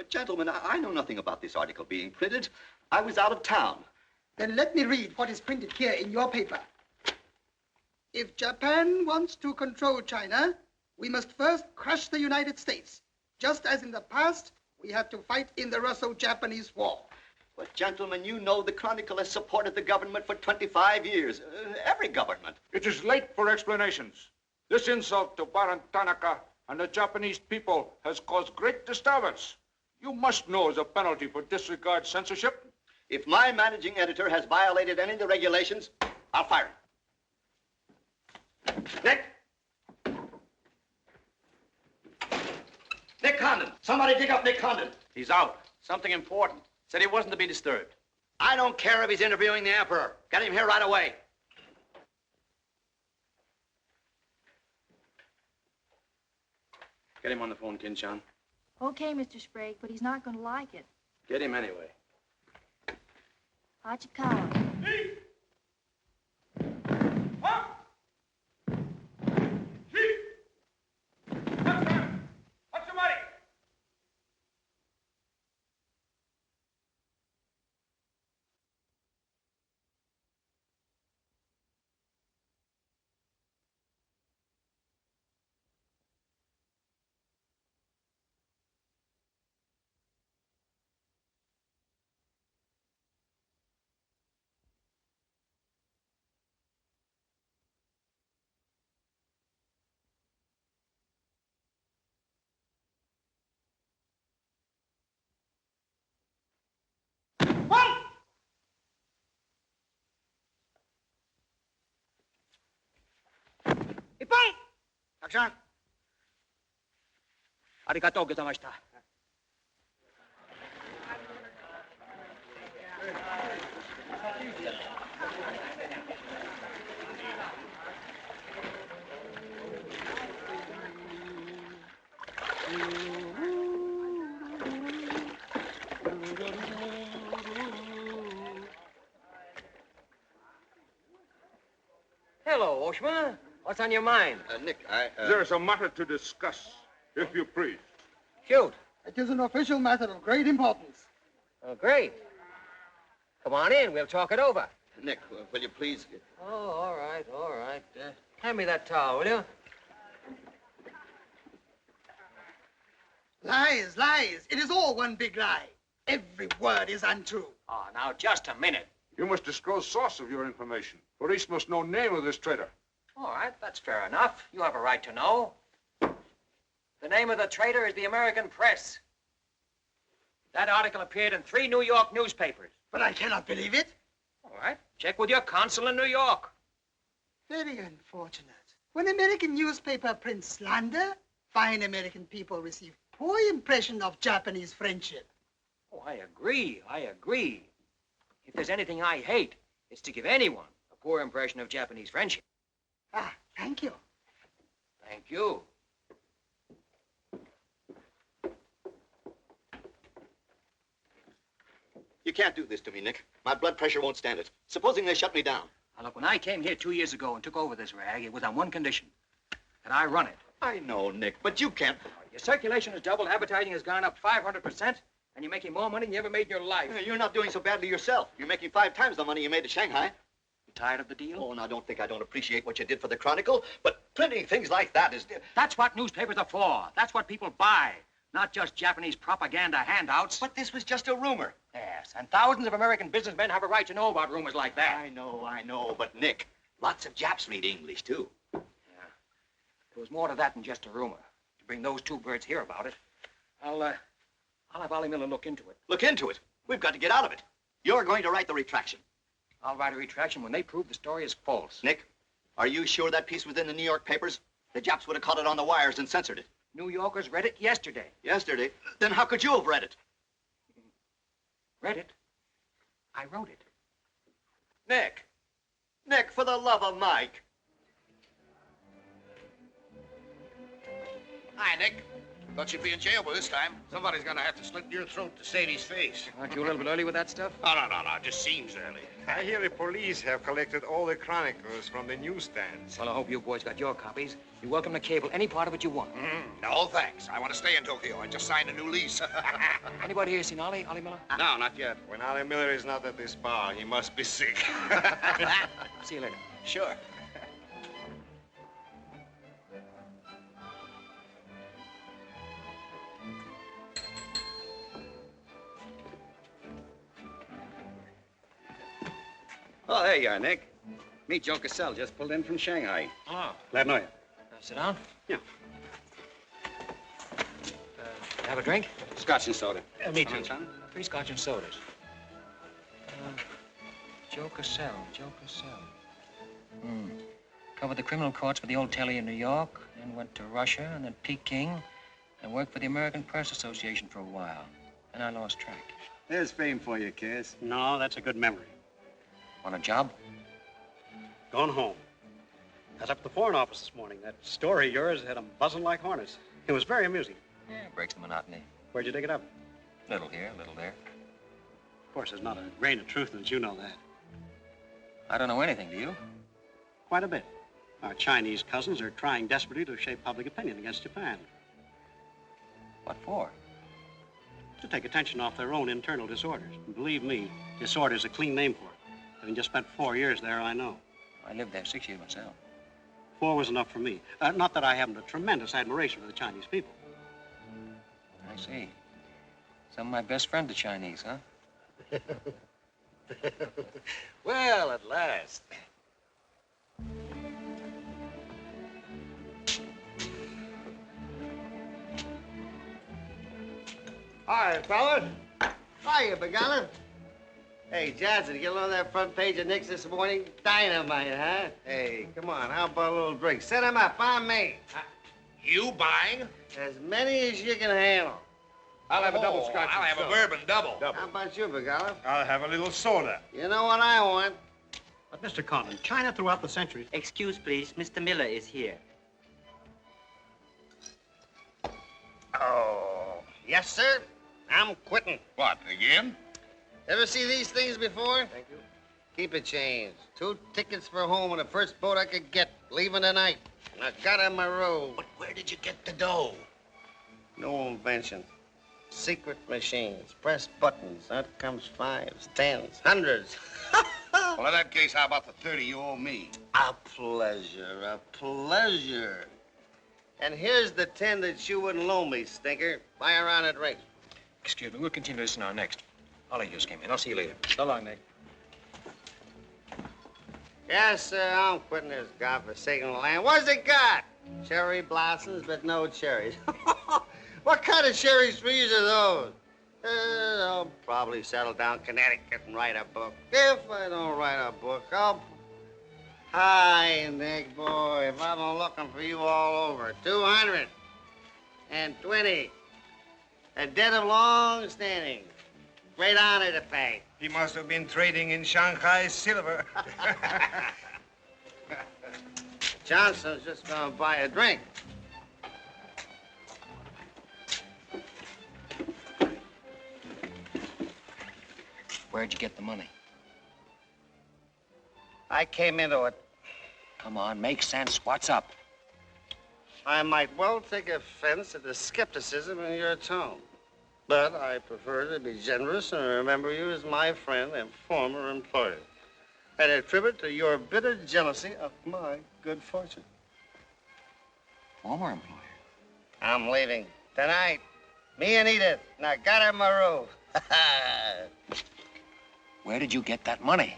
But, gentlemen, I know nothing about this article being printed. I was out of town. Then let me read what is printed here in your paper. If Japan wants to control China, we must first crush the United States. Just as in the past, we had to fight in the Russo-Japanese War. But, gentlemen, you know the Chronicle has supported the government for 25 years. Every government. It is late for explanations. This insult to Baron Tanaka and the Japanese people has caused great disturbance. You must know as a penalty for disregard censorship. If my managing editor has violated any of the regulations, I'll fire him. Nick! Nick Condon! Somebody dig up Nick Condon. He's out. Something important. Said he wasn't to be disturbed. I don't care if he's interviewing the Emperor. Get him here right away. Get him on the phone, Kin-chan. Okay, Mr. Sprague, but he's not going to like it. Get him anyway. Hachikawa. Action! Arigatou gozaimashita. Hello, Oshma. What's on your mind? Nick, There's a matter to discuss, if you please. Shoot. It is an official matter of great importance. Oh, great. Come on in. We'll talk it over. Nick, will you please... Oh, all right, all right. Hand me that towel, will you? Lies, lies. It is all one big lie. Every word is untrue. Oh, now, just a minute. You must disclose source of your information. Police must know name of this traitor. All right, that's fair enough. You have a right to know. The name of the traitor is the American Press. That article appeared in 3 New York newspapers. But I cannot believe it. All right, check with your consul in New York. Very unfortunate. When American newspaper prints slander, fine American people receive poor impression of Japanese friendship. Oh, I agree, I agree. If there's anything I hate, it's to give anyone a poor impression of Japanese friendship. Ah, thank you. Thank you. You can't do this to me, Nick. My blood pressure won't stand it. Supposing they shut me down. Now, look, when I came here 2 years ago and took over this rag, it was on one condition, that I run it. I know, Nick, but you can't... Your circulation has doubled, advertising has gone up 500%, and you're making more money than you ever made in your life. You're not doing so badly yourself. You're making 5 times the money you made at Shanghai. You tired of the deal? Oh, now don't think I don't appreciate what you did for the Chronicle, but printing things like that is... That's what newspapers are for. That's what people buy. Not just Japanese propaganda handouts. But this was just a rumor. Yes, and thousands of American businessmen have a right to know about rumors like that. I know, but Nick, lots of Japs read English, too. Yeah. There was more to that than just a rumor. To bring those 2 birds here about it, I'll have Ollie Miller look into it. Look into it. We've got to get out of it. You're going to write the retraction. I'll write a retraction when they prove the story is false. Nick, are you sure that piece was in the New York papers? The Japs would have caught it on the wires and censored it. New Yorkers read it yesterday. Yesterday? Then how could you have read it? Read it? I wrote it. Nick! Nick, for the love of Mike! Hi, Nick. Thought you'd be in jail by this time. Somebody's gonna have to slit your throat to save his face. Aren't you a little bit early with that stuff? No. Just seems early. I hear the police have collected all the chronicles from the newsstands. Well, I hope you boys got your copies. You're welcome to cable any part of it you want. No, thanks. I want to stay in Tokyo. I just signed a new lease. Anybody here seen Ollie Miller? No, not yet. When Ollie Miller is not at this bar, he must be sick. See you later. Sure. Oh, there you are, Nick. Meet Joe Cassell, just pulled in from Shanghai. Hello. Glad to know you. Sit down. Yeah. Have a drink? Scotch and soda. Me Come too. on, son. 3 scotch and sodas. Joe Cassell. Covered the criminal courts for the old telly in New York, then went to Russia, and then Peking, and worked for the American Press Association for a while. Then I lost track. There's fame for you, Cass. No, that's a good memory. Want a job? Going home. I was up at the Foreign Office this morning. That story of yours had them buzzing like hornets. It was very amusing. Yeah, breaks the monotony. Where'd you dig it up? Little here, little there. Of course, there's not a grain of truth in it. You know that. I don't know anything, do you? Quite a bit. Our Chinese cousins are trying desperately to shape public opinion against Japan. What for? To take attention off their own internal disorders. And believe me, disorder's a clean name for it. Having just spent 4 years there, I know. I lived there 6 years myself. 4 was enough for me. Not that I haven't a tremendous admiration for the Chinese people. I see. Some of my best friends are Chinese, huh? Well, at last. Hi, fellas. Hiya, Big Olive. Hey, Johnson, get on that front page of Nick's this morning. Dynamite, huh? Hey, come on, how about a little drink? Set him up on me. You buying? As many as you can handle. I'll have a double scotch. I'll have a bourbon double. How about you, Big Olive? I'll have a little soda. You know what I want? But, Mr. Condon, China throughout the centuries... Excuse, please. Mr. Miller is here. Oh, yes, sir. I'm quitting. What, again? Ever see these things before? Thank you. Keep it changed. 2 tickets for home on the first boat I could get, leaving tonight. And I got on my road. But where did you get the dough? No invention. Secret machines. Press buttons. Out comes 5s, 10s, 100s. Well, in that case, how about the 30 you owe me? A pleasure, a pleasure. And here's the 10 that you wouldn't loan me, stinker. Buy a round of drinks. Excuse me, we'll continue this in our next. Ollie just came in. I'll see you later. So long, Nick. Yes, sir, I'm quitting this godforsaken land. What's it got? Cherry blossoms, but no cherries. What kind of cherry trees are those? I'll probably settle down Connecticut and write a book. If I don't write a book, I'll... Hi, Nick, boy. If I've been looking for you all over. 220. A debt of long standing. Great honor to pay. He must have been trading in Shanghai silver. Johnson's just gonna buy a drink. Where'd you get the money? I came into it. Come on, make sense. What's up? I might well take offense at the skepticism in your tone. But I prefer to be generous and remember you as my friend and former employer. And attribute to your bitter jealousy of my good fortune. Former employer? I'm leaving tonight. Me and Edith. And I got her my robe. Where did you get that money?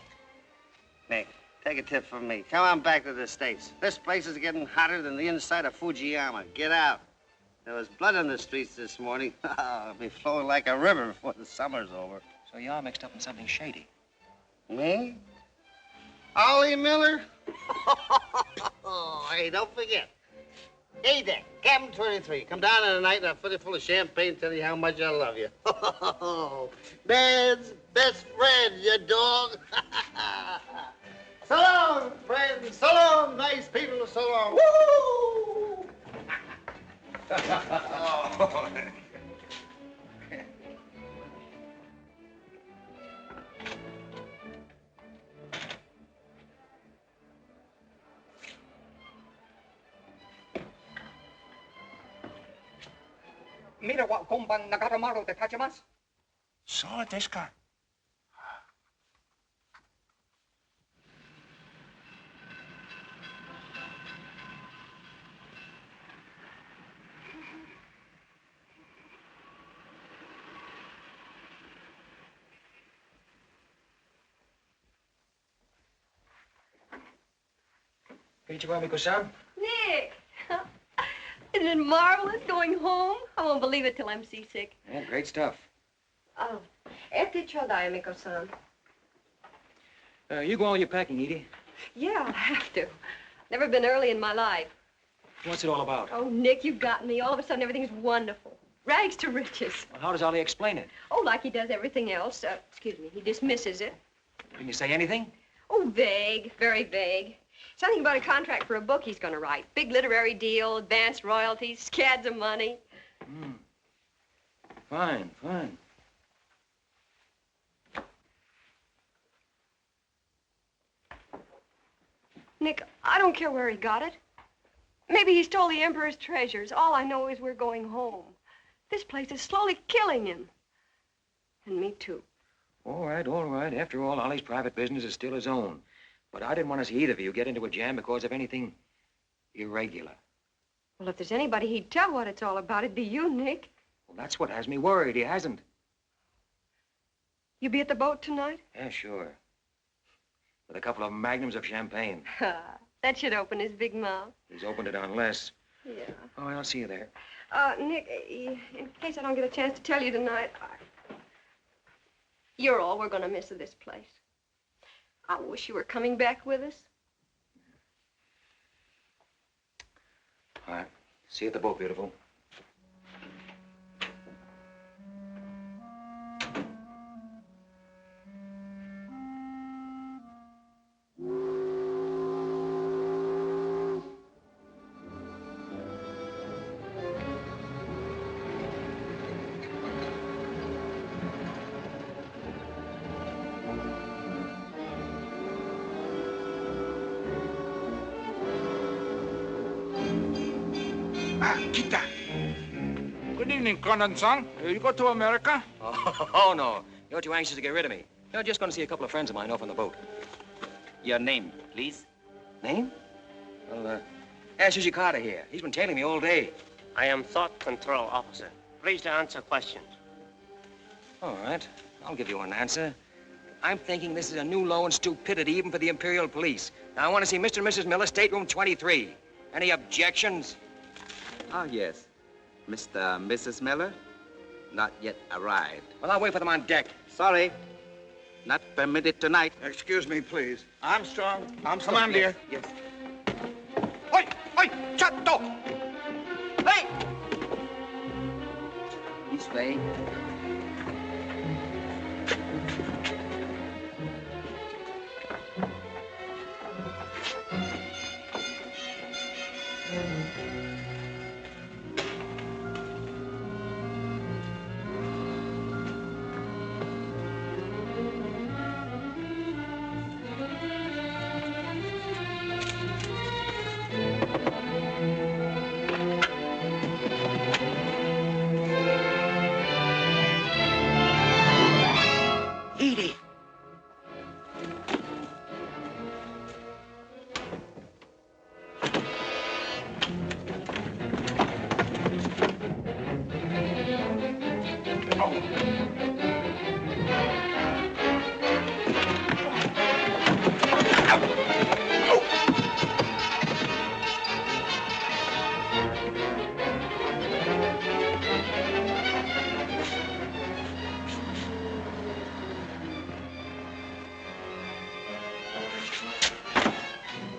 Nick, take a tip from me. Come on back to the States. This place is getting hotter than the inside of Fujiyama. Get out. There was blood on the streets this morning. It'll be flowing like a river before the summer's over. So you're mixed up in something shady. Me? Ollie Miller? Hey, don't forget. Hey, Dick, Captain 23. Come down in the night and I'll fill you full of champagne and tell you how much I love you. Man's best friend, you dog. So long, friends. So long, nice people. So long. Woo! Mira wa komban nagatamaru de tachimasu. So desu ka? Konnichiwa, Nick! Isn't it marvelous going home? I won't believe it till I'm seasick. Yeah, great stuff. Oh, ete chodai, Miko-san. You go all your packing, Edie. Yeah, I'll have to. Never been early in my life. What's it all about? Oh, Nick, you got me. All of a sudden, everything's wonderful. Rags to riches. Well, how does Ollie explain it? Oh, like he does everything else. Excuse me, he dismisses it. Didn't you say anything? Oh, vague, very vague. Something about a contract for a book he's going to write. Big literary deal, advanced royalties, scads of money. Fine, fine. Nick, I don't care where he got it. Maybe he stole the Emperor's treasures. All I know is we're going home. This place is slowly killing him. And me, too. All right, all right. After all, Ollie's private business is still his own. But I didn't want to see either of you get into a jam because of anything irregular. Well, if there's anybody he'd tell what it's all about, it'd be you, Nick. Well, that's what has me worried. He hasn't. You be at the boat tonight? Yeah, sure. With a couple of magnums of champagne. That should open his big mouth. He's opened it on less. Yeah. All right, I'll see you there. Nick, in case I don't get a chance to tell you tonight, you're all we're going to miss of this place. I wish you were coming back with us. All right. See you at the boat, beautiful. Kita. Good evening, Condon-san. You go to America? Oh, no. You're too anxious to get rid of me. You're just going to see a couple of friends of mine off on the boat. Your name, please? Name? Well, ask Sushi Carter here. He's been tailing me all day. I am Thought Control Officer. Please to answer questions. All right. I'll give you an answer. I'm thinking this is a new low in stupidity even for the Imperial Police. Now, I want to see Mr. and Mrs. Miller, stateroom 23. Any objections? Oh, yes. Mr. and Mrs. Miller? Not yet arrived. Well, I'll wait for them on deck. Sorry. Not permitted tonight. Excuse me, please. Armstrong. Armstrong, Come on, dear. Yes. Oi! Oi! Chatto! Hey! This way. Edie!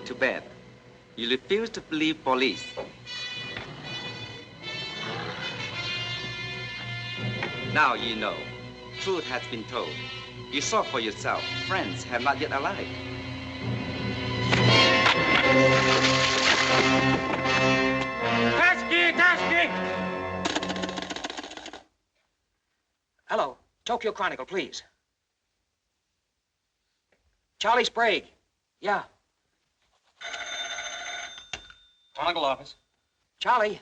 Too bad. You refuse to believe police. Now you know. Truth has been told. You saw for yourself. Friends have not yet arrived. Tasky! Hello. Tokyo Chronicle, please. Charlie Sprague. Yeah. Chronicle office. Charlie,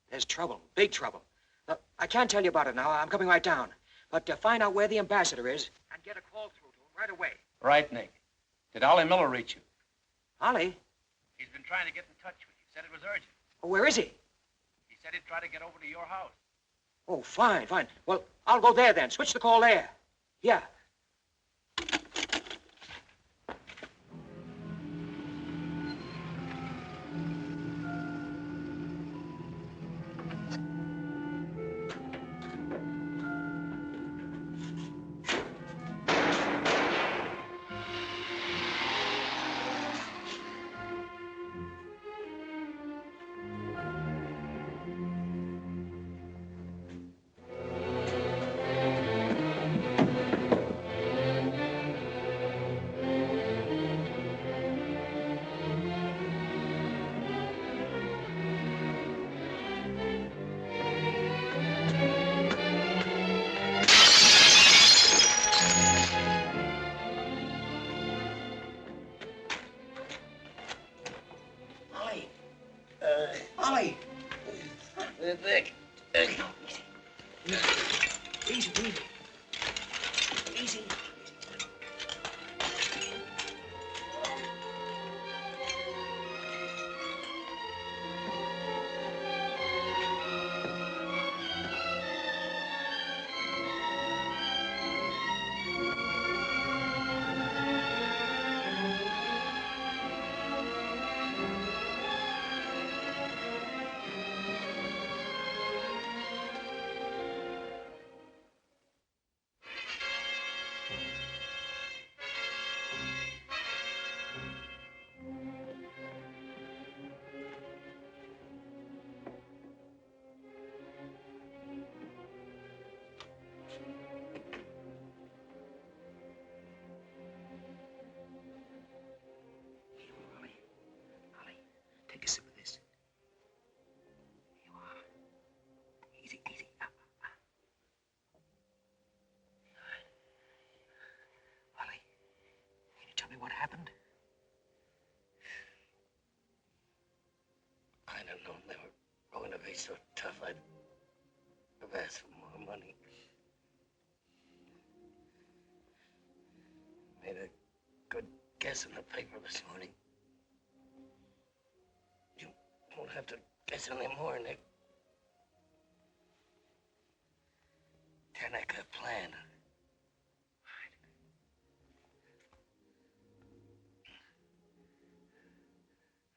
there's trouble, big trouble. I can't tell you about it now. I'm coming right down. But to find out where the ambassador is and get a call through to him right away. Right, Nick. Did Ollie Miller reach you? Ollie? He's been trying to get in touch with you. Said it was urgent. Oh, where is he? He said he'd try to get over to your house. Oh, fine, fine. Well, I'll go there then. Switch the call there. Yeah. Ollie! Nick. Easy, easy. Easy. Take a sip of this. Here you are. Easy, easy. Ollie, can you tell me what happened? I'd have known they were going to be so tough, I'd have asked for more money. Made a good guess in the paper this morning. You won't have to guess anymore, Nick. Tanaka plan.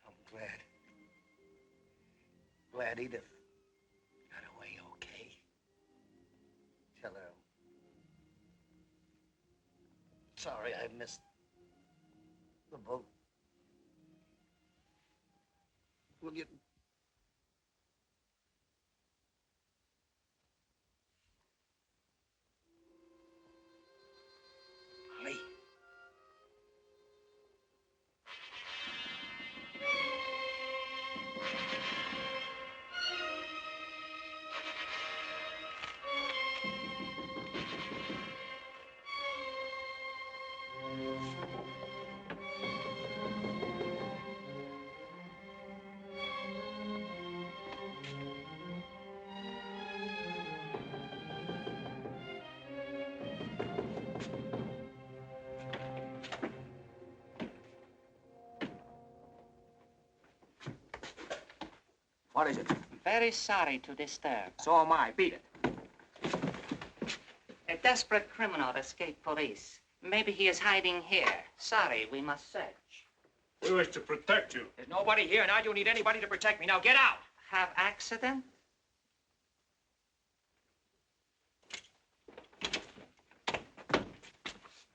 I'm glad Edith got away okay. Tell her sorry I missed the boat. Will you? Ollie. What is it? Very sorry to disturb. So am I. Beat it. A desperate criminal escaped police. Maybe he is hiding here. Sorry, we must search. We wish to protect you. There's nobody here, and I don't need anybody to protect me. Now get out! Have accident?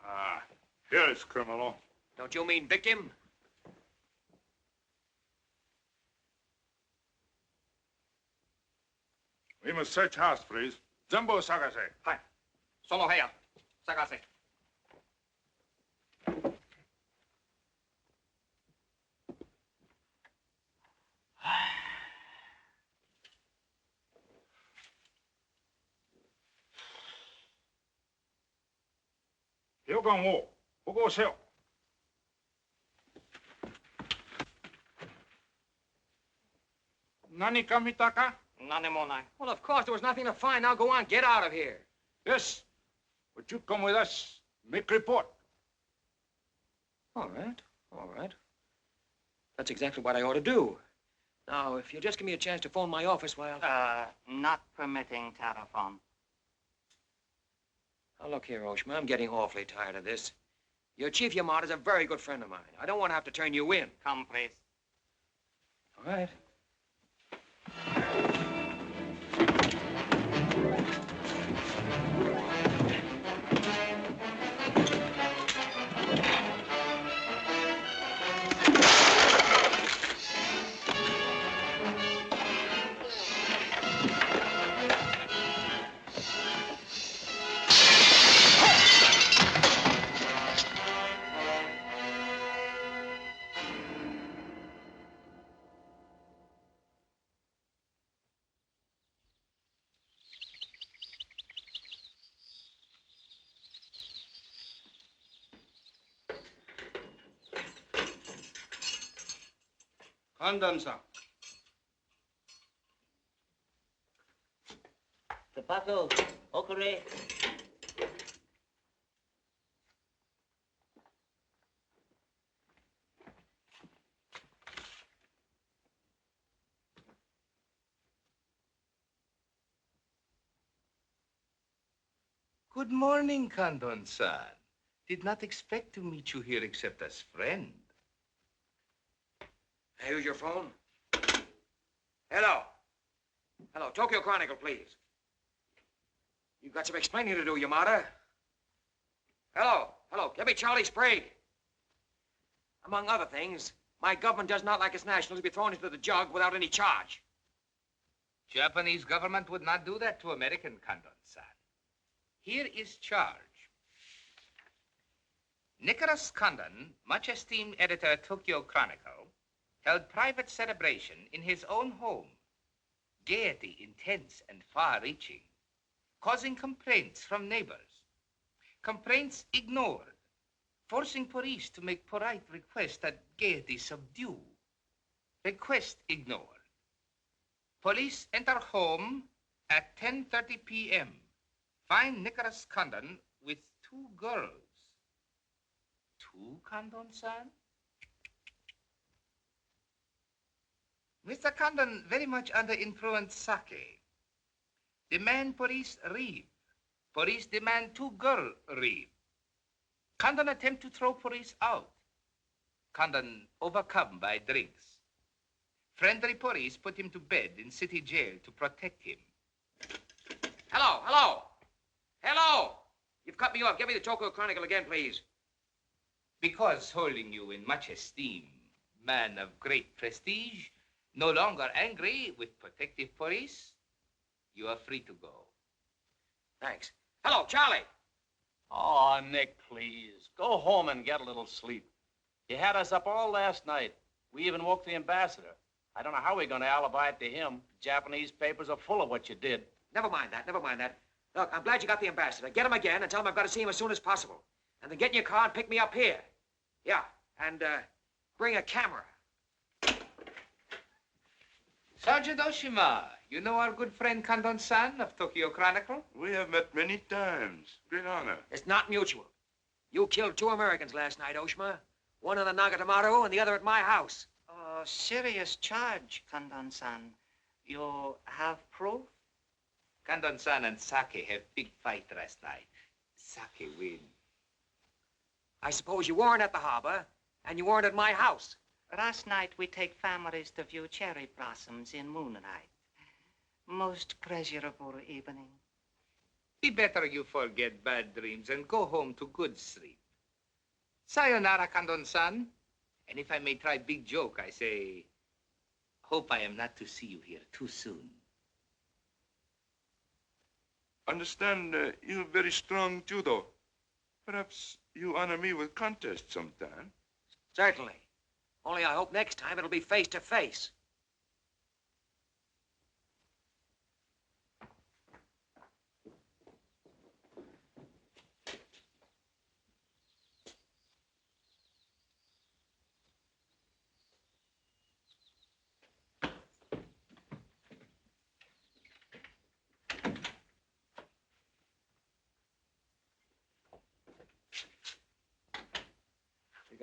Ah, here is criminal. Don't you mean victim? We must search house, please. Jumbo Sagase. Hi. Solo heya. Sagase. 여관 5, 보고 오세요.何か見たか? None more now. Well, of course, there was nothing to find. Now go on, get out of here. Yes. But you come with us. Make report. All right, all right. That's exactly what I ought to do. Now, if you'll just give me a chance to phone my office while... Not permitting telephone. Now, look here, Oshma, I'm getting awfully tired of this. Your Chief Yamada is a very good friend of mine. I don't want to have to turn you in. Come, please. All right. Condon-san. Tobacco, okure. Good morning, Condon-san. Did not expect to meet you here except as friend. Here's your phone. Hello. Hello, Tokyo Chronicle, please. You've got some explaining to do, Yamada. Hello, hello, give me Charlie Sprague. Among other things, my government does not like its nationals to be thrown into the jug without any charge. Japanese government would not do that to American, Condon-san. Here is charge. Nicholas Condon, much esteemed editor of Tokyo Chronicle, held private celebration in his own home. Gaiety intense and far-reaching, causing complaints from neighbors. Complaints ignored, forcing police to make polite requests that gaiety subdue. Request ignored. Police enter home at 10:30 p.m. Find Nicholas Condon with 2 girls. 2, Condon-san? Mr. Condon very much under influence sake. Demand police leave. Police demand 2 girls leave. Condon attempt to throw police out. Condon overcome by drinks. Friendly police put him to bed in city jail to protect him. Hello, hello. Hello. You've cut me off. Give me the Tokyo Chronicle again, please. Because holding you in much esteem, man of great prestige, no longer angry with protective police, you are free to go. Thanks. Hello, Charlie. Oh, Nick, please. Go home and get a little sleep. You had us up all last night. We even woke the ambassador. I don't know how we're going to alibi it to him. The Japanese papers are full of what you did. Never mind that, never mind that. Look, I'm glad you got the ambassador. Get him again and tell him I've got to see him as soon as possible. And then get in your car and pick me up here. Yeah, and bring a camera. Sergeant Oshima, you know our good friend Condon-san of Tokyo Chronicle? We have met many times. Great honor. It's not mutual. You killed 2 Americans last night, Oshima. One in the Nagatomaru and the other at my house. Oh, serious charge, Condon-san. You have proof? Condon-san and Sake have big fight last night. Sake win. I suppose you weren't at the harbor, and you weren't at my house. Last night we take families to view cherry blossoms in moonlight. Most pleasurable evening. Be better you forget bad dreams and go home to good sleep. Sayonara, Condon-san. And if I may try big joke, I say, hope I am not to see you here too soon. Understand you have very strong judo. Perhaps you honor me with contest sometime. Certainly. Only I hope next time it'll be face to face.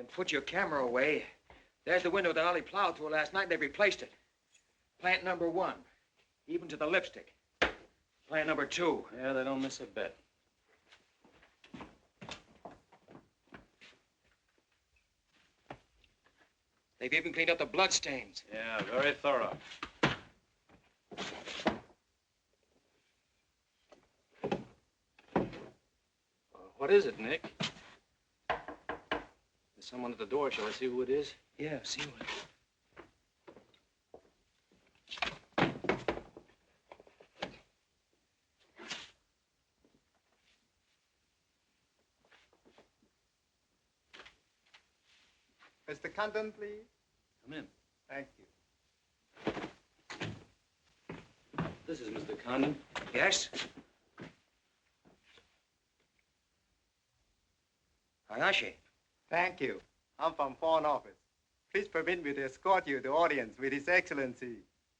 Then put your camera away. There's the window that Ollie plowed through last night, and they've replaced it. Plant number 1, even to the lipstick. Plant number 2. Yeah, they don't miss a bit. They've even cleaned up the bloodstains. Yeah, very thorough. What is it, Nick? There's someone at the door. Shall I see who it is? Yeah, see what. Mr. Condon, please. Come in. Thank you. This is Mr. Condon. Yes? Hayashi. Thank you. I'm from Foreign Office. Please permit me to escort you to audience with His Excellency,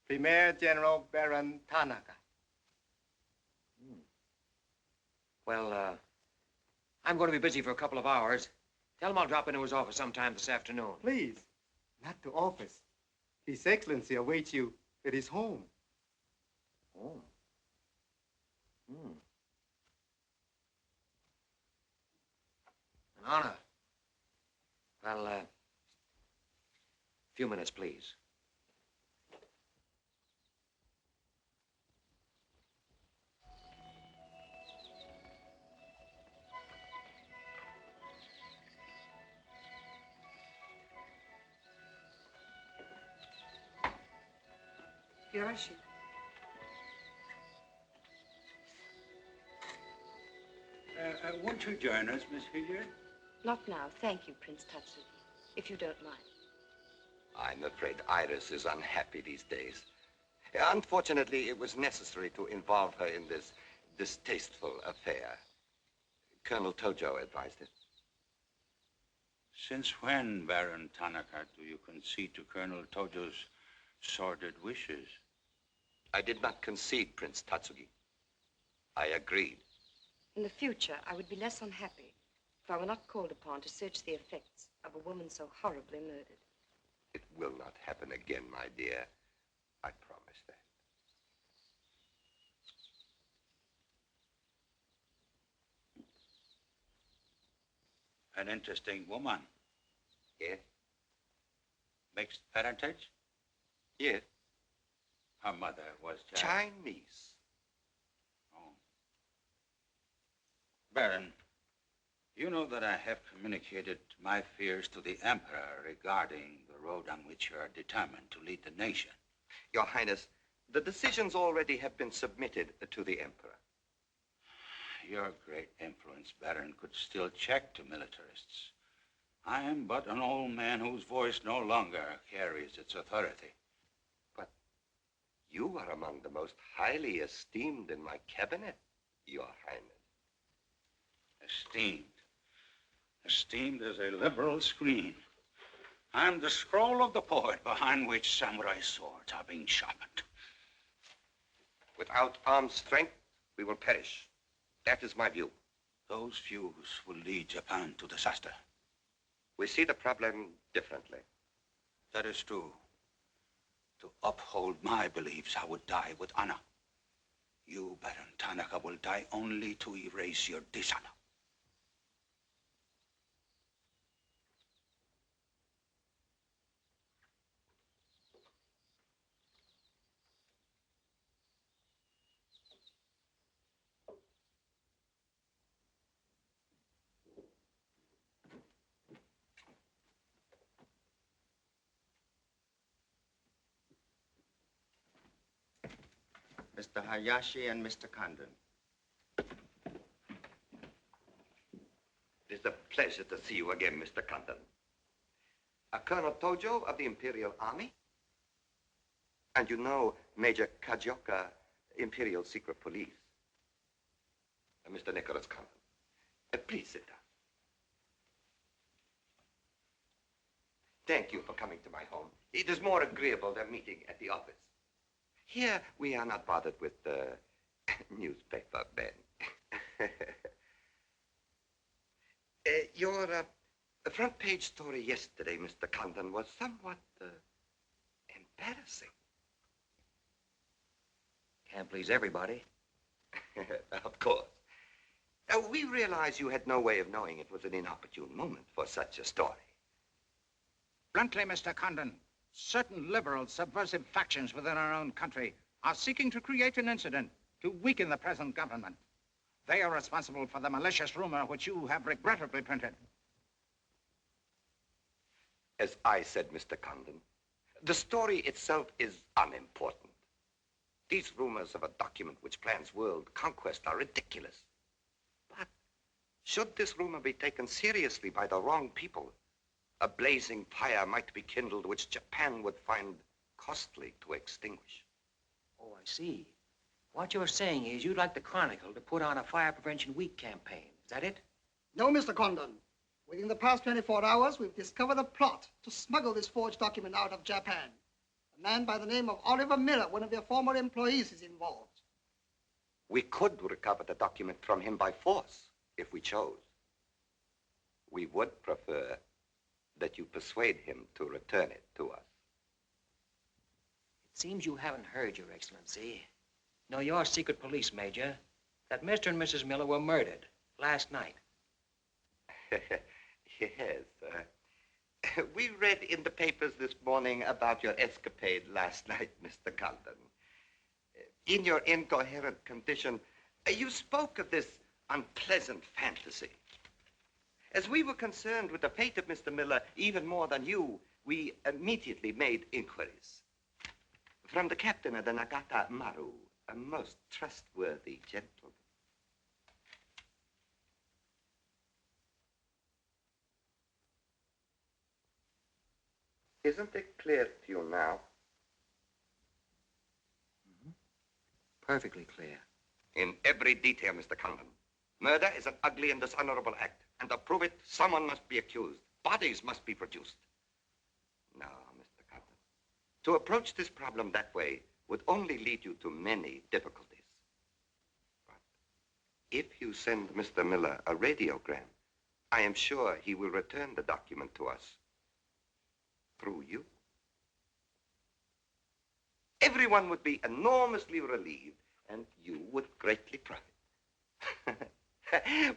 Premier General Baron Tanaka. Well, I'm going to be busy for a couple of hours. Tell him I'll drop into his office sometime this afternoon. Please, not to office. His Excellency awaits you at his home. Oh. An honor. Well, a few minutes, please. Hiroshi. Won't you join us, Miss Hilliard? Not now, thank you, Prince Tatsuki, if you don't mind. I'm afraid Iris is unhappy these days. Unfortunately, it was necessary to involve her in this distasteful affair. Colonel Tojo advised it. Since when, Baron Tanaka, do you concede to Colonel Tojo's sordid wishes? I did not concede, Prince Tatsugi. I agreed. In the future, I would be less unhappy if I were not called upon to search the effects of a woman so horribly murdered. It will not happen again, my dear. I promise that. An interesting woman. Yes? Mixed parentage? Yes. Her mother was Chinese. Baron, you know that I have communicated my fears to the Emperor regarding the road on which you are determined to lead the nation. Your Highness, the decisions already have been submitted to the Emperor. Your great influence, Baron, could still check to militarists. I am but an old man whose voice no longer carries its authority. But you are among the most highly esteemed in my cabinet, Your Highness. Esteemed. Esteemed as a liberal screen. I'm the scroll of the poet behind which samurai swords are being sharpened. Without armed strength, we will perish. That is my view. Those views will lead Japan to disaster. We see the problem differently. That is true. To uphold my beliefs, I would die with honor. You, Baron Tanaka, will die only to erase your dishonor. Mr. Hayashi and Mr. Condon. It is a pleasure to see you again, Mr. Condon. Colonel Tojo of the Imperial Army? And you know Major Kajioka, Imperial Secret Police. Mr. Nicholas Condon. Please sit down. Thank you for coming to my home. It is more agreeable than meeting at the office. Here, we are not bothered with the newspaper men. Your The front page story yesterday, Mr. Condon, was somewhat embarrassing. Can't please everybody. Of course. We realize you had no way of knowing it was an inopportune moment for such a story. Bluntly, Mr. Condon, certain liberal subversive factions within our own country are seeking to create an incident to weaken the present government. They are responsible for the malicious rumor which you have regrettably printed. As I said, Mr. Condon, the story itself is unimportant. These rumors of a document which plans world conquest are ridiculous. But should this rumor be taken seriously by the wrong people, a blazing fire might be kindled which Japan would find costly to extinguish. Oh, I see. What you're saying is you'd like the Chronicle to put on a Fire Prevention Week campaign. Is that it? No, Mr. Condon. Within the past 24 hours, we've discovered a plot to smuggle this forged document out of Japan. A man by the name of Oliver Miller, one of their former employees, is involved. We could recover the document from him by force, if we chose. We would prefer that you persuade him to return it to us. It seems you haven't heard, Your Excellency. No, your secret police, Major, that Mr. and Mrs. Miller were murdered last night. Yes. We read in the papers this morning about your escapade last night, Mr. Condon. In your incoherent condition, you spoke of this unpleasant fantasy. As we were concerned with the fate of Mr. Miller even more than you, we immediately made inquiries. From the captain of the Nagata Maru, a most trustworthy gentleman. Isn't it clear to you now? Perfectly clear. In every detail, Mr. Condon. Murder is an ugly and dishonorable act, and to prove it, someone must be accused. Bodies must be produced. No, Mr. Condon. To approach this problem that way would only lead you to many difficulties. But if you send Mr. Miller a radiogram, I am sure he will return the document to us through you. Everyone would be enormously relieved, and you would greatly profit.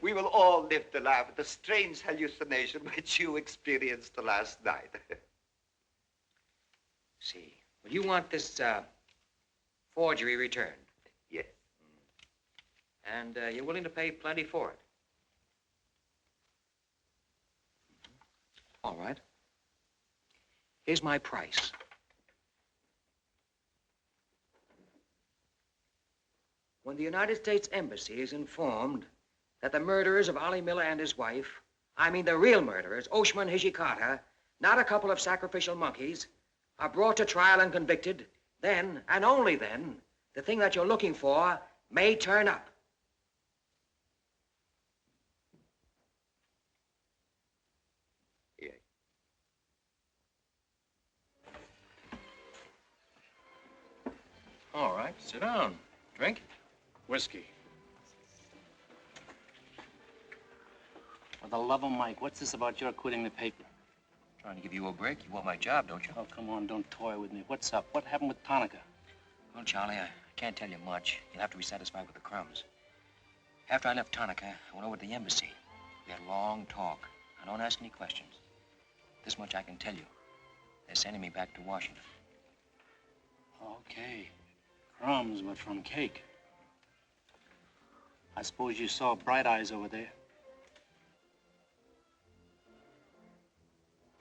We will all live to laugh at the strange hallucination which you experienced last night. See, well, you want this forgery returned? Yes. And you're willing to pay plenty for it? All right. Here's my price. When the United States Embassy is informed that the murderers of Ollie Miller and his wife, I mean the real murderers, Oshima and Hijikata, not a couple of sacrificial monkeys, are brought to trial and convicted, then, and only then, the thing that you're looking for may turn up. All right, sit down. Drink? Whiskey. For the love of Mike, what's this about your quitting the paper? Trying to give you a break. You want my job, don't you? Oh, come on, don't toy with me. What's up? What happened with Tonica? Well, Charlie, I can't tell you much. You'll have to be satisfied with the crumbs. After I left Tonica, I went over to the embassy. We had a long talk. I don't ask any questions. This much I can tell you. They're sending me back to Washington. Okay. Crumbs, but from cake. I suppose you saw Bright Eyes over there.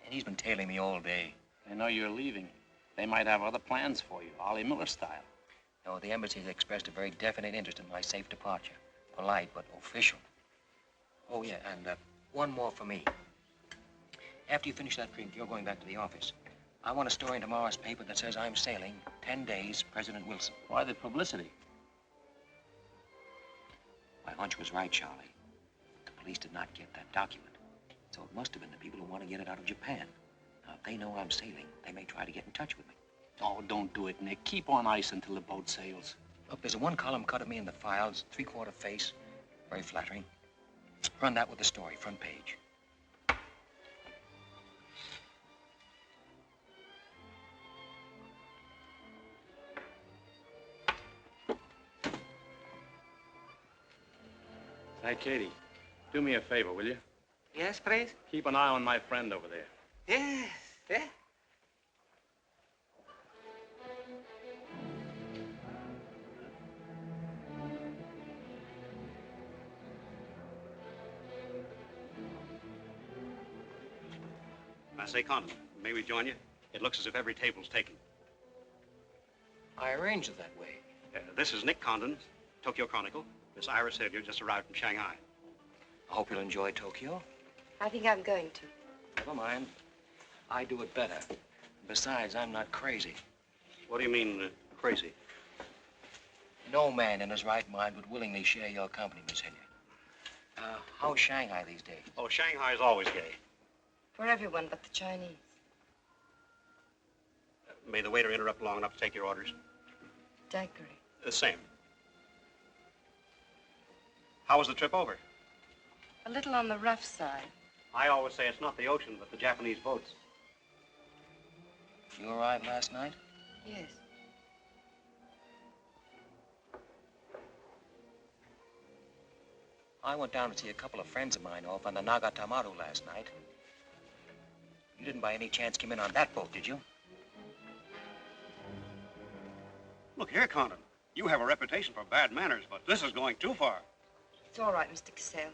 And he's been tailing me all day. They know you're leaving. They might have other plans for you, Ollie Miller style. No, the embassy has expressed a very definite interest in my safe departure. Polite, but official. Oh, yeah, and one more for me. After you finish that drink, you're going back to the office. I want a story in tomorrow's paper that says I'm sailing 10 days, President Wilson. Why the publicity? My hunch was right, Charlie. The police did not get that document. So it must have been the people who want to get it out of Japan. Now, if they know I'm sailing, they may try to get in touch with me. Oh, don't do it, Nick. Keep on ice until the boat sails. Look, there's a one-column cut of me in the files, 3/4 face. Very flattering. Run that with the story, front page. Hey, Katie, do me a favor, will you? Yes, please? Keep an eye on my friend over there. Yes, yeah. I say, Condon, may we join you? It looks as if every table's taken. I arranged it that way. This is Nick Condon, Tokyo Chronicle. Miss Iris Hilliard just arrived from Shanghai. I hope you'll enjoy Tokyo. I think I'm going to. Never mind. I do it better. Besides, I'm not crazy. What do you mean, crazy? No man in his right mind would willingly share your company, Miss Hilliard. How's Shanghai these days? Oh, Shanghai's always gay. For everyone but the Chinese. May the waiter interrupt long enough to take your orders? Daiquiri. The same. How was the trip over? A little on the rough side. I always say it's not the ocean, but the Japanese boats. You arrived last night? Yes. I went down to see a couple of friends of mine off on the Nagatamaru last night. You didn't by any chance come in on that boat, did you? Look here, Condon. You have a reputation for bad manners, but this is going too far. It's all right, Mr. Cassell.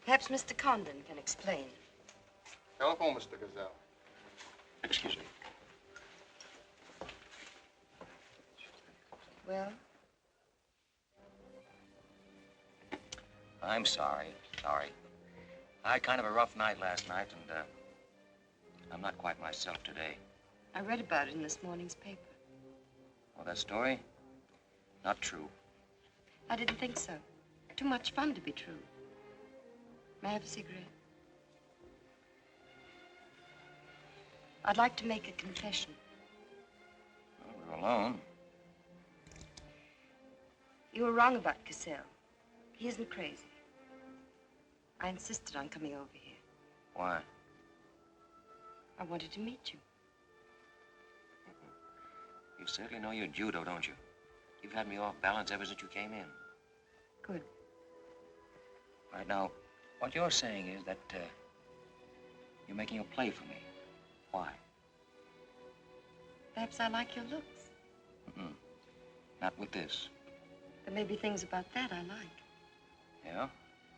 Perhaps Mr. Condon can explain. Telephone, Mr. Gazelle. Excuse me. Well? I'm sorry. I had kind of a rough night last night, and I'm not quite myself today. I read about it in this morning's paper. Oh, that story? Not true. I didn't think so. Too much fun to be true. May I have a cigarette? I'd like to make a confession. Well, we're alone. You were wrong about Cassell. He isn't crazy. I insisted on coming over here. Why? I wanted to meet you. You certainly know your judo, don't you? You've had me off balance ever since you came in. Good. Right now, what you're saying is that you're making a play for me. Why? Perhaps I like your looks. Mm-mm. Not with this. There may be things about that I like. Yeah?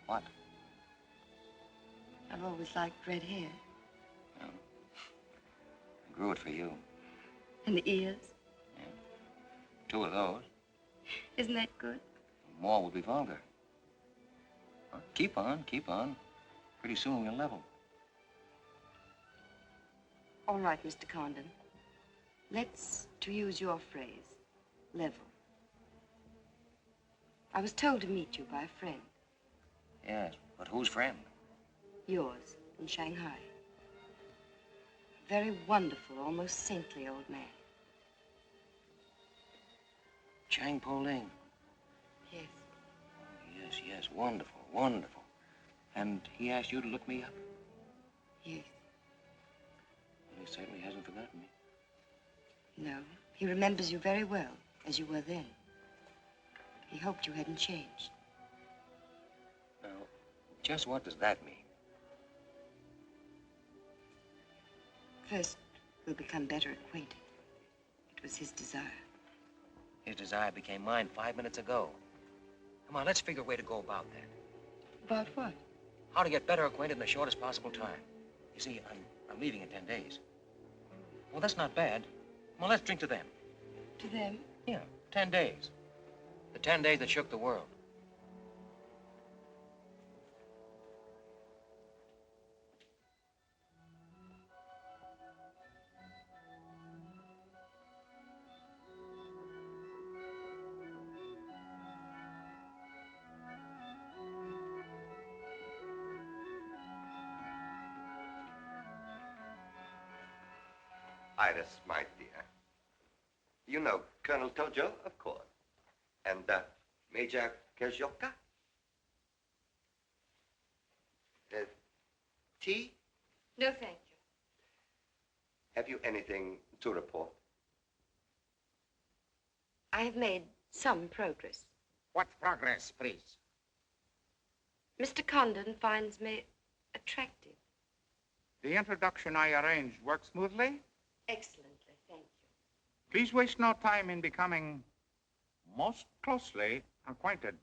What? I've always liked red hair. Yeah. I grew it for you. And the ears. 2 of those. Isn't that good? More would be vulgar. Well, keep on. Pretty soon we'll level. All right, Mr. Condon. Let's, to use your phrase, level. I was told to meet you by a friend. Yes, but whose friend? Yours, in Shanghai. A very wonderful, almost saintly old man. Chang Po-Ling. Yes. Yes, wonderful. And he asked you to look me up? Yes. Well, he certainly hasn't forgotten me. No, he remembers you very well, as you were then. He hoped you hadn't changed. Now, just what does that mean? First, we'll become better acquainted. It was his desire. His desire became mine 5 minutes ago. Come on, let's figure a way to go about that. About what? How to get better acquainted in the shortest possible time. You see, I'm leaving in 10 days. Well, that's not bad. Well, let's drink to them. To them? Yeah, 10 days. The 10 days that shook the world. Iris, my dear. You know Colonel Tojo, of course. And Major Kajoka. Tea? No, thank you. Have you anything to report? I have made some progress. What progress, please? Mr. Condon finds me attractive. The introduction I arranged worked smoothly? Excellently, thank you. Please waste no time in becoming most closely acquainted.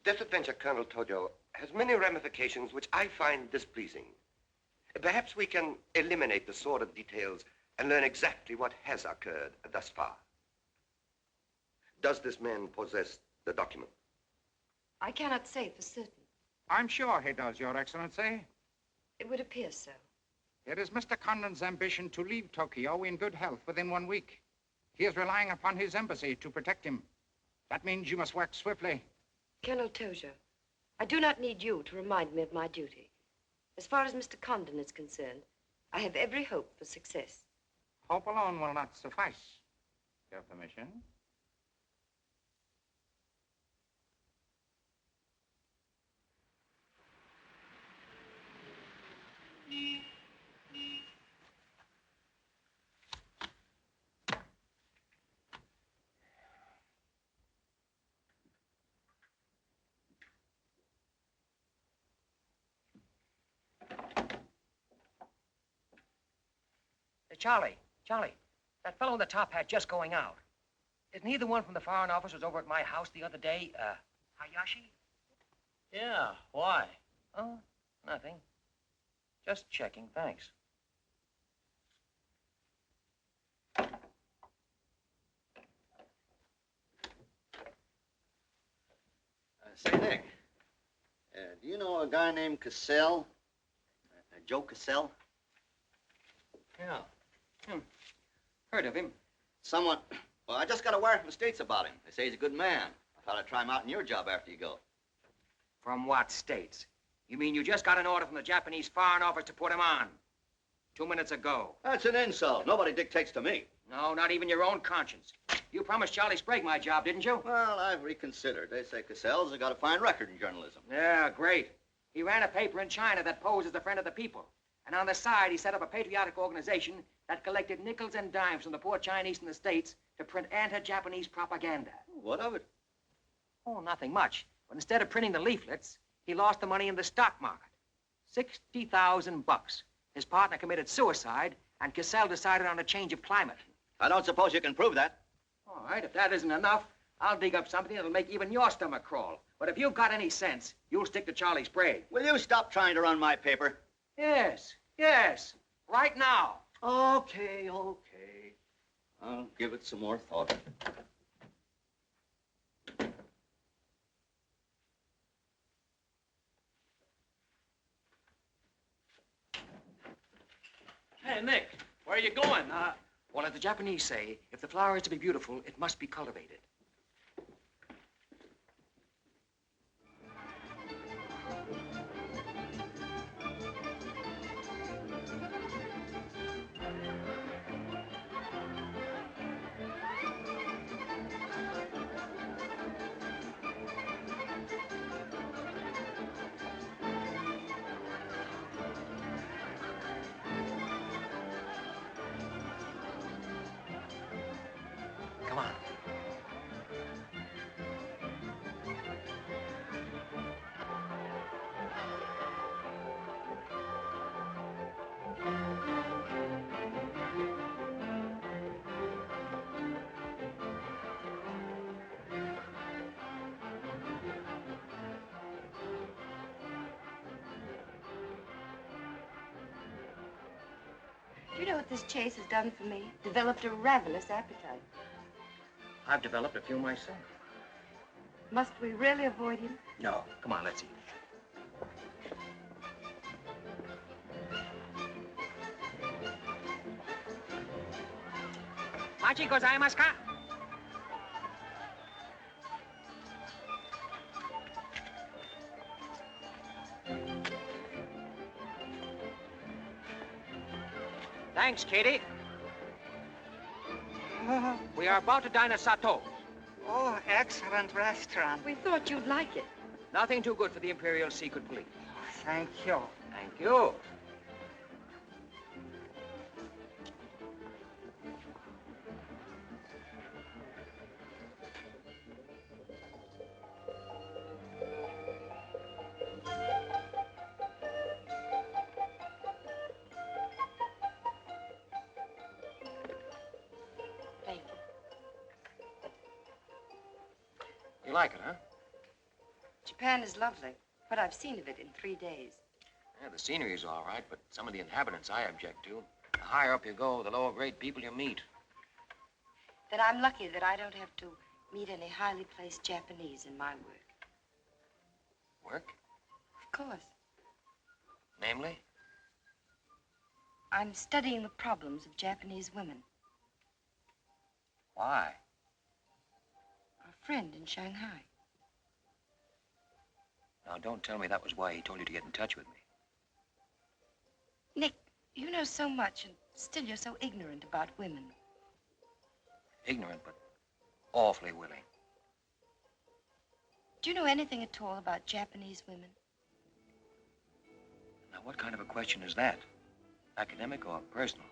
This adventure, Colonel Tojo, has many ramifications which I find displeasing. Perhaps we can eliminate the sordid details and learn exactly what has occurred thus far. Does this man possess the document? I cannot say for certain. I'm sure he does, Your Excellency. It would appear so. It is Mr. Condon's ambition to leave Tokyo in good health within 1 week. He is relying upon his embassy to protect him. That means you must work swiftly. Colonel Tojo, I do not need you to remind me of my duty. As far as Mr. Condon is concerned, I have every hope for success. Hope alone will not suffice. Your permission? Charlie, that fellow in the top hat just going out. Isn't he the one from the Foreign Office who was over at my house the other day? Hayashi? Yeah, why? Oh, nothing. Just checking, thanks. Say, Nick, do you know a guy named Cassell? Joe Cassell? Yeah. Heard of him. Someone... Well, I just got a wire from the States about him. They say he's a good man. I thought I'd try him out in your job after you go. From what states? You mean you just got an order from the Japanese Foreign Office to put him on? 2 minutes ago. That's an insult. Nobody dictates to me. No, not even your own conscience. You promised Charlie Sprague my job, didn't you? Well, I've reconsidered. They say Cassell's got a fine record in journalism. Yeah, great. He ran a paper in China that posed as a friend of the people. And on the side, he set up a patriotic organization that collected nickels and dimes from the poor Chinese in the States to print anti-Japanese propaganda. What of it? Oh, nothing much. But instead of printing the leaflets, he lost the money in the stock market. $60,000. His partner committed suicide, and Cassell decided on a change of climate. I don't suppose you can prove that. All right, if that isn't enough, I'll dig up something that'll make even your stomach crawl. But if you've got any sense, you'll stick to Charlie Sprague. Will you stop trying to run my paper? Yes. Right now. Okay. I'll give it some more thought. Hey, Nick, where are you going? Well, as the Japanese say, if the flower is to be beautiful, it must be cultivated. Come on. Do you know what this chase has done for me? Developed a ravenous appetite. I've developed a few myself. Must we really avoid him? No. Come on, let's eat. Machi gozaimasu ka? Thanks, Katie. We are about to dine at Sato. Oh, excellent restaurant. We thought you'd like it. Nothing too good for the Imperial Secret Police. Thank you. Thank you. like it, huh? Japan is lovely. What I've seen of it in 3 days. Yeah, the scenery is all right, but some of the inhabitants I object to. The higher up you go, the lower grade people you meet. Then I'm lucky that I don't have to meet any highly placed Japanese in my work. Work? Of course. Namely? I'm studying the problems of Japanese women. Why? A friend in Shanghai. Now, don't tell me that was why he told you to get in touch with me. Nick, you know so much, and still you're so ignorant about women. Ignorant, but awfully willing. Do you know anything at all about Japanese women? Now, what kind of a question is that? Academic or personal?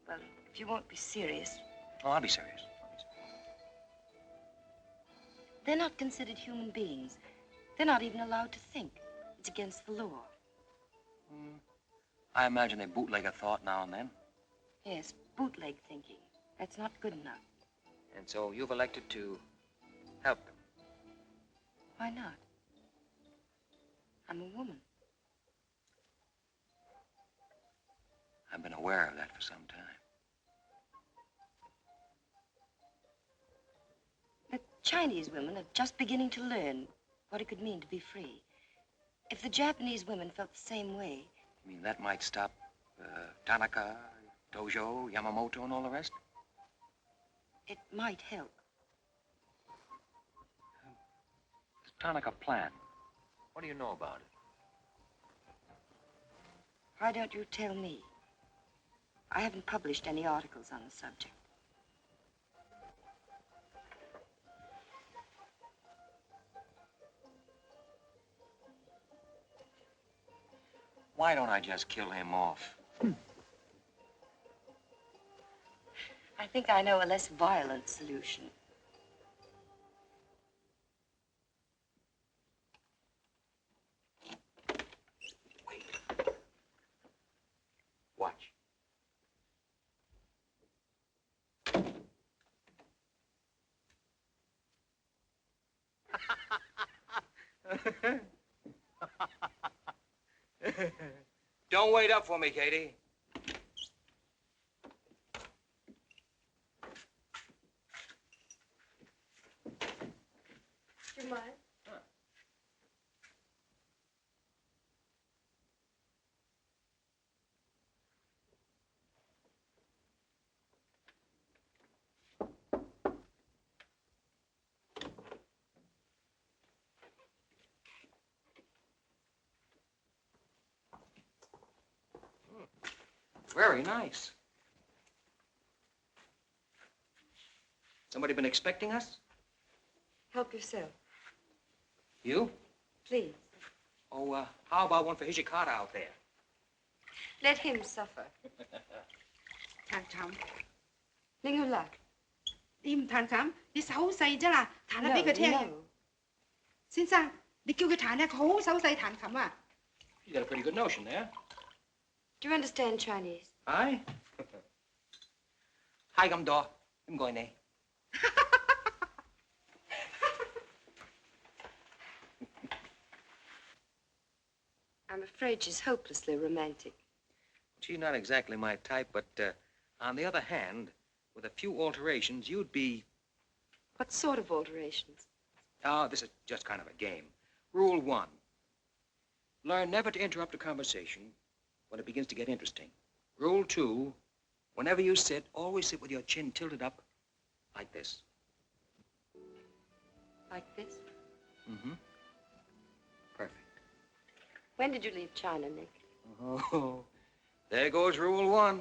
Well, if you won't be serious. Oh, I'll be serious. They're not considered human beings. They're not even allowed to think. It's against the law. I imagine they bootleg a thought now and then. Yes, bootleg thinking. That's not good enough. And so you've elected to help them. Why not? I'm a woman. I've been aware of that for some time. The Chinese women are just beginning to learn what it could mean to be free. If the Japanese women felt the same way... You mean that might stop Tanaka, Tojo, Yamamoto, and all the rest? It might help. The Tanaka plan. What do you know about it? Why don't you tell me? I haven't published any articles on the subject. Why don't I just kill him off? I think I know a less violent solution. Watch. Don't wait up for me, Katie. Do you mind? Very nice. Somebody been expecting us? Help yourself, You? please. Oh, how about one for Hijikata out there? Let him suffer. 彈琴，Ning Hu La. 你唔彈琴，你手勢啫啦，彈下俾佢聽。 No. 先生，你叫佢彈咧，佢好手勢彈琴啊。 You got a pretty good notion there. Do you understand Chinese? Aye? Hi, I'm Daw. I'm going there. I'm afraid she's hopelessly romantic. She's not exactly my type, but on the other hand, with a few alterations, you'd be... What sort of alterations? Oh, this is just kind of a game. Rule 1. Learn never to interrupt a conversation when it begins to get interesting. Rule 2. Whenever you sit, always sit with your chin tilted up like this. Like this? Mm-hmm. Perfect. When did you leave China, Nick? Oh, there goes Rule 1.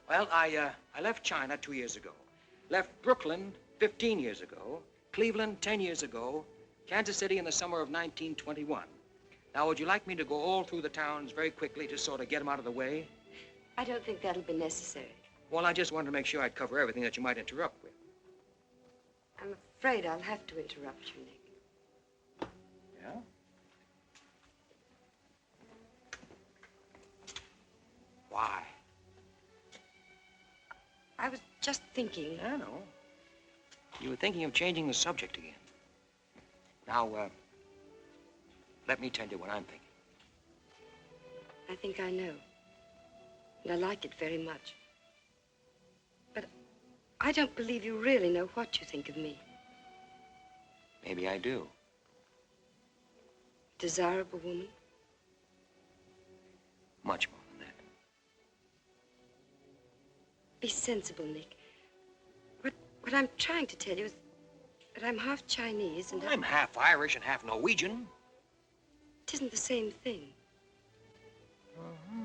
Well, I left China 2 years ago. Left Brooklyn 15 years ago. Cleveland 10 years ago. Kansas City in the summer of 1921. Now, would you like me to go all through the towns very quickly to sort of get them out of the way? I don't think that'll be necessary. Well, I just wanted to make sure I'd cover everything that you might interrupt with. I'm afraid I'll have to interrupt you, Nick. Yeah? Why? I was just thinking. I know. You were thinking of changing the subject again. Now, let me tell you what I'm thinking. I think I know. And I like it very much. But I don't believe you really know what you think of me. Maybe I do. Desirable woman? Much more than that. Be sensible, Nick. What I'm trying to tell you is that I'm half Chinese and I'm half Irish and half Norwegian. It isn't the same thing. Uh-huh.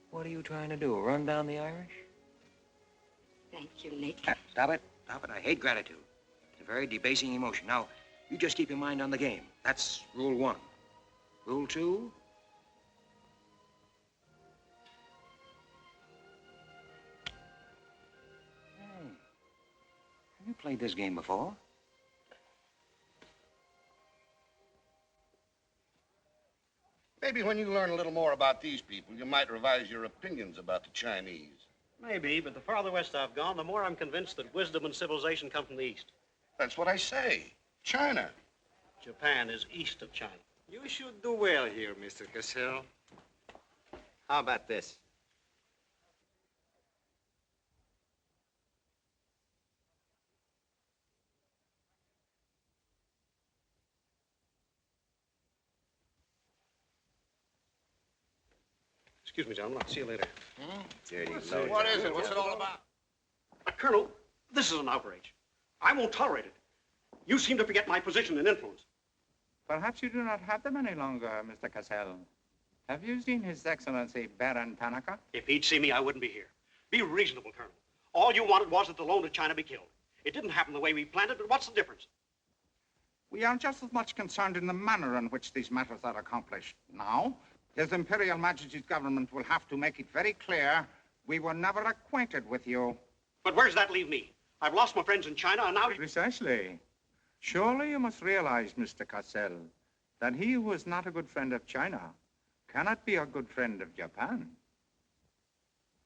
What are you trying to do, run down the Irish? Thank you, Nick. Stop it. Stop it. I hate gratitude. It's a very debasing emotion. Now, you just keep your mind on the game. That's rule 1. Rule 2? Have you played this game before? Maybe when you learn a little more about these people, you might revise your opinions about the Chinese. Maybe, but the farther west I've gone, the more I'm convinced that wisdom and civilization come from the east. That's what I say. China. Japan is east of China. You should do well here, Mr. Cassell. How about this? Excuse me, gentlemen. I'll see you later. Dirty What is it? What's it all about? Colonel, this is an outrage. I won't tolerate it. You seem to forget my position and influence. Perhaps you do not have them any longer, Mr. Cassell. Have you seen His Excellency Baron Tanaka? If he'd see me, I wouldn't be here. Be reasonable, Colonel. All you wanted was that the loan to China be killed. It didn't happen the way we planned it, but what's the difference? We are just as much concerned in the manner in which these matters are accomplished. Now, His Imperial Majesty's government will have to make it very clear we were never acquainted with you. But where does that leave me? I've lost my friends in China, and now... Precisely. Surely you must realize, Mr. Cassell, that he who is not a good friend of China cannot be a good friend of Japan.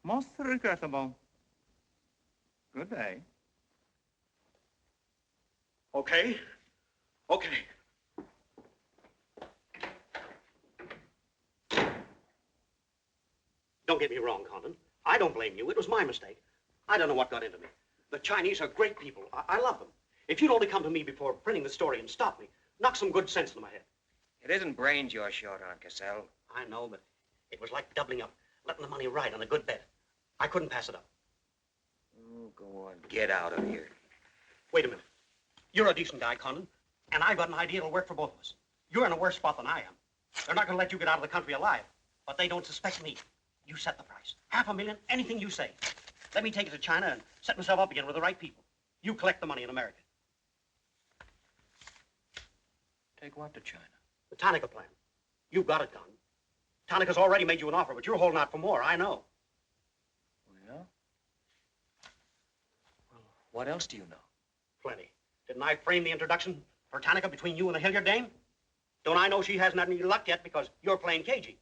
Most regrettable. Good day. Okay. Okay. Don't get me wrong, Condon. I don't blame you. It was my mistake. I don't know what got into me. The Chinese are great people. I love them. If you'd only come to me before printing the story and stop me, knock some good sense into my head. It isn't brains you're short on, Cassell. I know, but it was like doubling up, letting the money ride on a good bet. I couldn't pass it up. Oh, go on. Get out of here. Wait a minute. You're a decent guy, Condon, and I've got an idea that'll work for both of us. You're in a worse spot than I am. They're not going to let you get out of the country alive, but they don't suspect me. You set the price. $500,000, anything you say. Let me take it to China and set myself up again with the right people. You collect the money in America. Take what to China? The Tanaka plan. You've got it, Condon. Tanaka's already made you an offer, but you're holding out for more, I know. Well? Well, what else do you know? Plenty. Didn't I frame the introduction for Tanaka between you and the Hilliard dame? Don't I know she hasn't had any luck yet because you're playing cagey?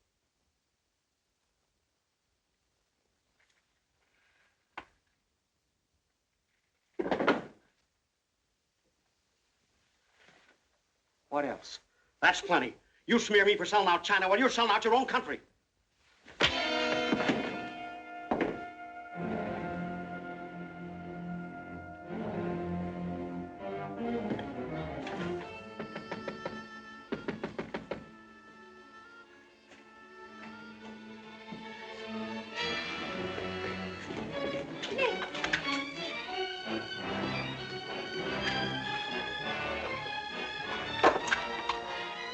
What else? That's plenty. You smear me for selling out China while you're selling out your own country.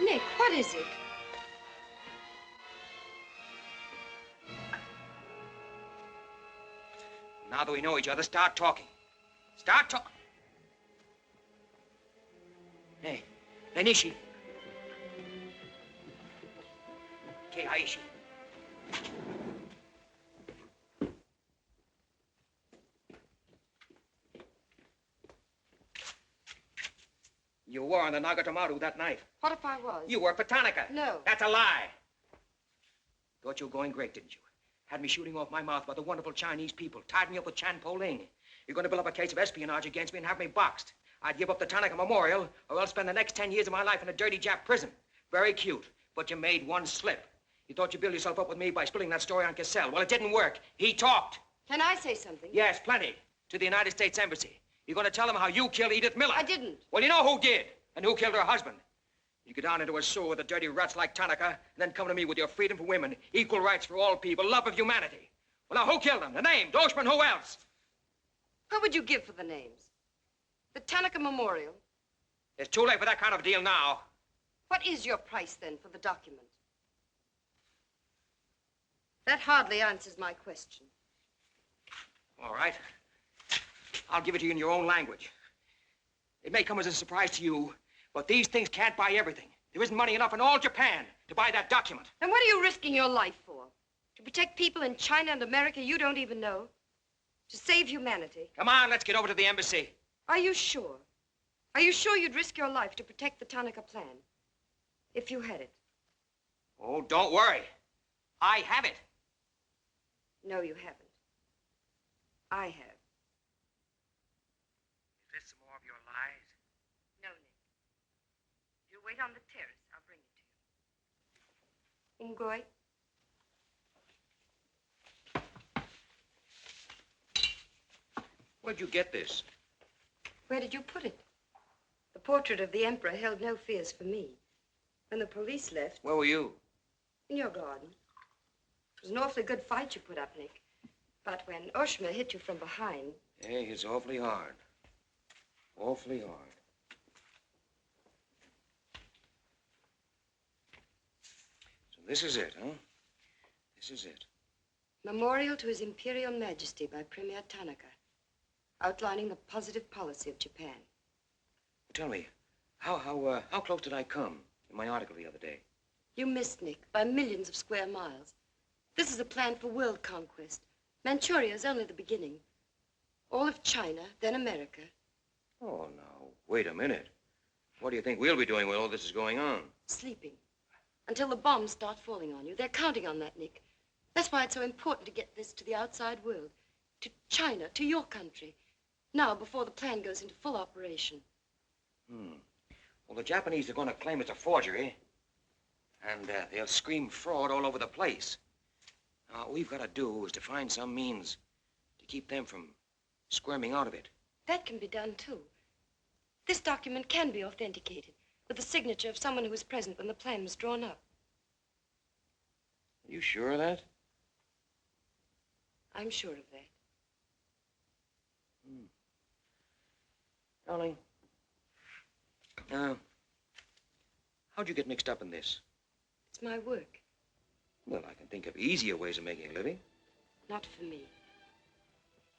Nick, what is it? Now that we know each other, start talking. Start talking. Hey, Nishi. Okay, Aishi. You were on the Nagatomaru that night. What if I was? You worked for Tanaka. No. That's a lie. Thought you were going great, didn't you? Had me shooting off my mouth about the wonderful Chinese people, tied me up with Chan Po Ling. You're going to build up a case of espionage against me and have me boxed. I'd give up the Tanaka Memorial, or I'll spend the next 10 years of my life in a dirty Jap prison. Very cute, but you made one slip. You thought you'd build yourself up with me by spilling that story on Cassell. Well, it didn't work. He talked. Can I say something? Yes, plenty. To the United States Embassy. You're going to tell them how you killed Edith Miller. I didn't. Well, you know who did, and who killed her husband. You get down into a sewer with the dirty rats like Tanaka, and then come to me with your freedom for women, equal rights for all people, love of humanity. Well, now, who killed them? The name, Doshman, who else? What would you give for the names? The Tanaka Memorial. It's too late for that kind of deal now. What is your price, then, for the document? That hardly answers my question. All right. I'll give it to you in your own language. It may come as a surprise to you, but these things can't buy everything. There isn't money enough in all Japan to buy that document. And what are you risking your life for? To protect people in China and America you don't even know? To save humanity? Come on, let's get over to the embassy. Are you sure? Are you sure you'd risk your life to protect the Tanaka plan? If you had it? Oh, don't worry. I have it. No, you haven't. I have. Is this some more of your lies? No, Nick. You wait on the terrace. I'll bring it to you. Umgoy. Where'd you get this? Where did you put it? The portrait of the Emperor held no fears for me. When the police left... Where were you? In your garden. It was an awfully good fight you put up, Nick. But when Oshma hit you from behind... Hey, it's awfully hard. Awfully hard. So this is it, huh? This is it. Memorial to His Imperial Majesty by Premier Tanaka, outlining the positive policy of Japan. Tell me, how close did I come in my article the other day? You missed, Nick, by millions of square miles. This is a plan for world conquest. Manchuria is only the beginning. All of China, then America. Oh, now, wait a minute. What do you think we'll be doing while all this is going on? Sleeping. Until the bombs start falling on you. They're counting on that, Nick. That's why it's so important to get this to the outside world. To China, to your country. Now, before the plan goes into full operation. Well, the Japanese are going to claim it's a forgery. And they'll scream fraud all over the place. Now, all we've got to do is to find some means to keep them from squirming out of it. That can be done, too. This document can be authenticated with the signature of someone who was present when the plan was drawn up. Are you sure of that? I'm sure of that. Darling, how'd you get mixed up in this? It's my work. Well, I can think of easier ways of making a living. Not for me.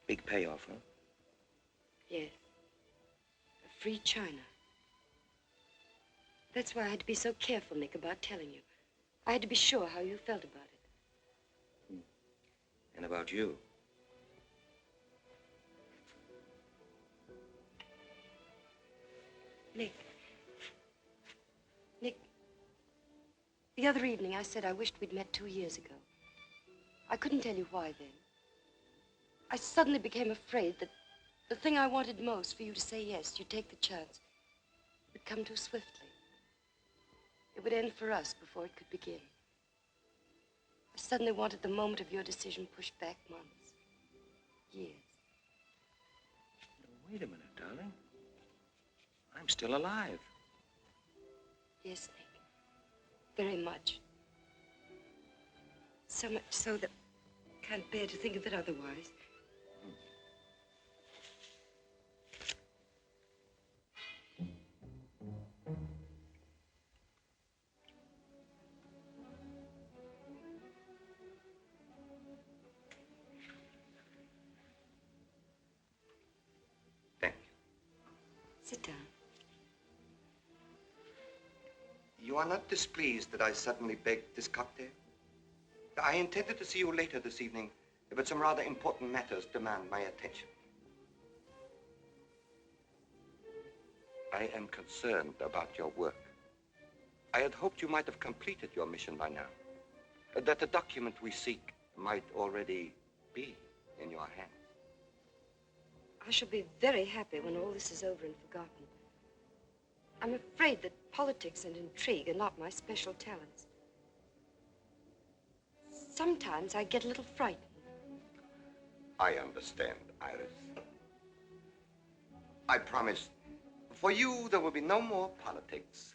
Big payoff, huh? Yes. A free China. That's why I had to be so careful, Nick, about telling you. I had to be sure how you felt about it. And about you. Nick, the other evening I said I wished we'd met 2 years ago. I couldn't tell you why then. I suddenly became afraid that the thing I wanted most for you to say yes, you'd take the chance, would come too swiftly. It would end for us before it could begin. I suddenly wanted the moment of your decision pushed back months, years. Wait a minute, darling. I'm still alive. Yes, Nick. Very much. So much so that I can't bear to think of it otherwise. Sit down. You are not displeased that I suddenly begged this cocktail? I intended to see you later this evening, but some rather important matters demand my attention. I am concerned about your work. I had hoped you might have completed your mission by now, that the document we seek might already be in your hands. I shall be very happy when all this is over and forgotten. I'm afraid that politics and intrigue are not my special talents. Sometimes I get a little frightened. I understand, Iris. I promise, for you, there will be no more politics,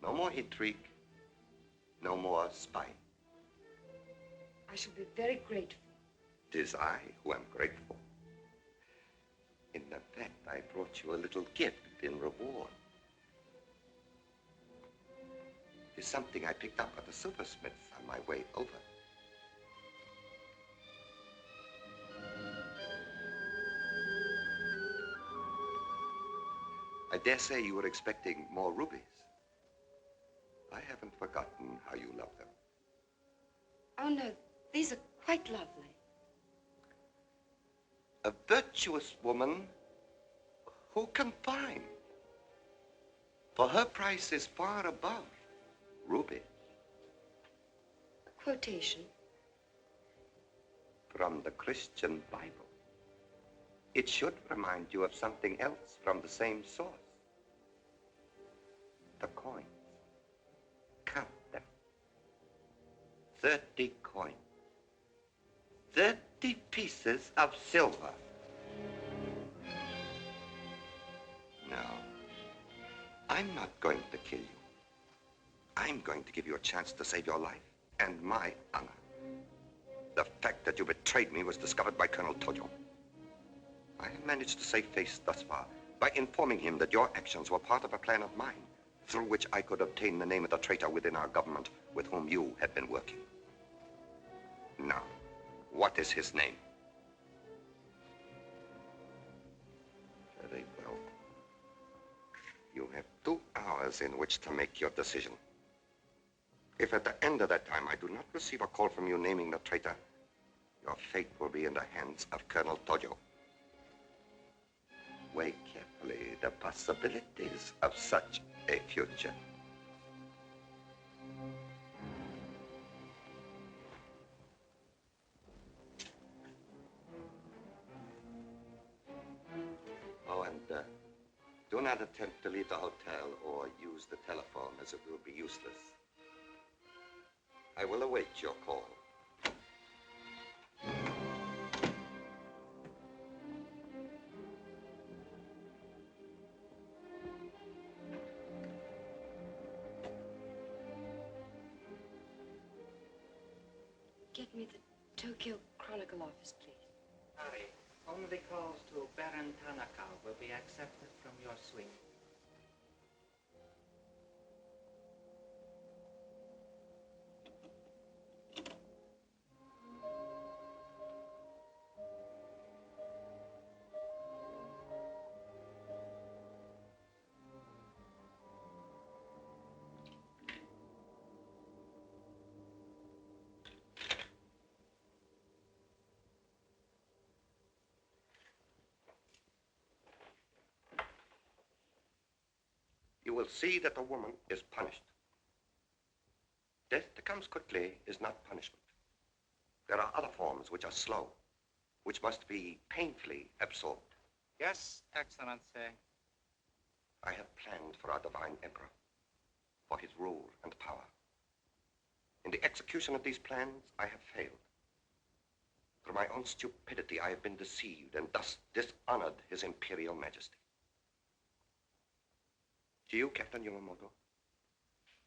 no more intrigue, no more spying. I shall be very grateful. 'Tis I who am grateful. In fact, I brought you a little gift in reward. It's something I picked up at the silversmith's on my way over. I dare say you were expecting more rubies. I haven't forgotten how you love them. Oh, no, these are quite lovely. A virtuous woman who can find. For her price is far above rubies. A quotation. From the Christian Bible. It should remind you of something else from the same source. The coins. Count them. 30 coins. 30 pieces of silver. No, I'm not going to kill you. I'm going to give you a chance to save your life and my honor. The fact that you betrayed me was discovered by Colonel Tojo. I have managed to save face thus far by informing him that your actions were part of a plan of mine, through which I could obtain the name of the traitor within our government with whom you had been working. Now, what is his name? Very well. You have 2 hours in which to make your decision. If at the end of that time I do not receive a call from you naming the traitor, your fate will be in the hands of Colonel Tojo. Weigh carefully the possibilities of such a future. Oh, and do not attempt to leave the hotel or use the telephone, as it will be useless. I will await your call. Get me the Tokyo Chronicle office, please. Sorry, only calls to Baron Tanaka will be accepted from your suite. You will see that the woman is punished. Death that comes quickly is not punishment. There are other forms which are slow, which must be painfully absorbed. Yes, Excellency. I have planned for our divine emperor, for his rule and power. In the execution of these plans, I have failed. Through my own stupidity, I have been deceived and thus dishonored his imperial majesty. To you, Captain Yamamoto,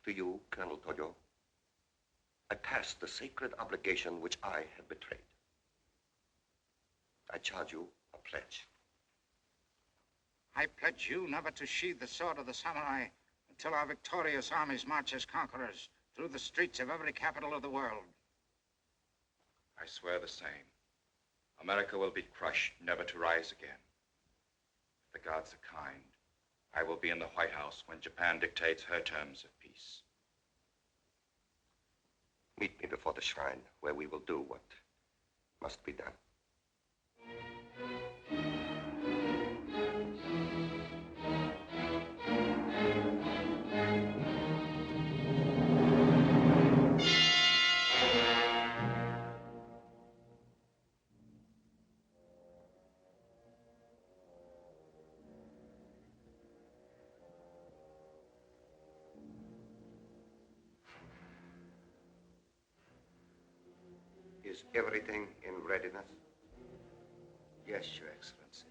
to you, Colonel Tojo, I pass the sacred obligation which I have betrayed. I charge you a pledge. I pledge you never to sheathe the sword of the samurai until our victorious armies march as conquerors through the streets of every capital of the world. I swear the same. America will be crushed, never to rise again. If the gods are kind, I will be in the White House when Japan dictates her terms of peace. Meet me before the shrine, where we will do what must be done. Is everything in readiness? Yes, Your Excellency.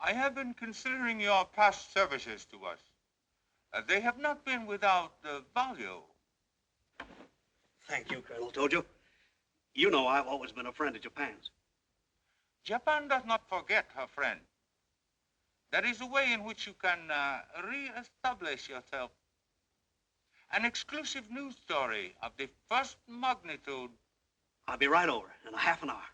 I have been considering your past services to us. They have not been without value. Thank you, Colonel Tojo. You know I've always been a friend of Japan's. Japan does not forget her friend. There is a way in which you can re-establish yourself. An exclusive news story of the first magnitude. I'll be right over in a half an hour.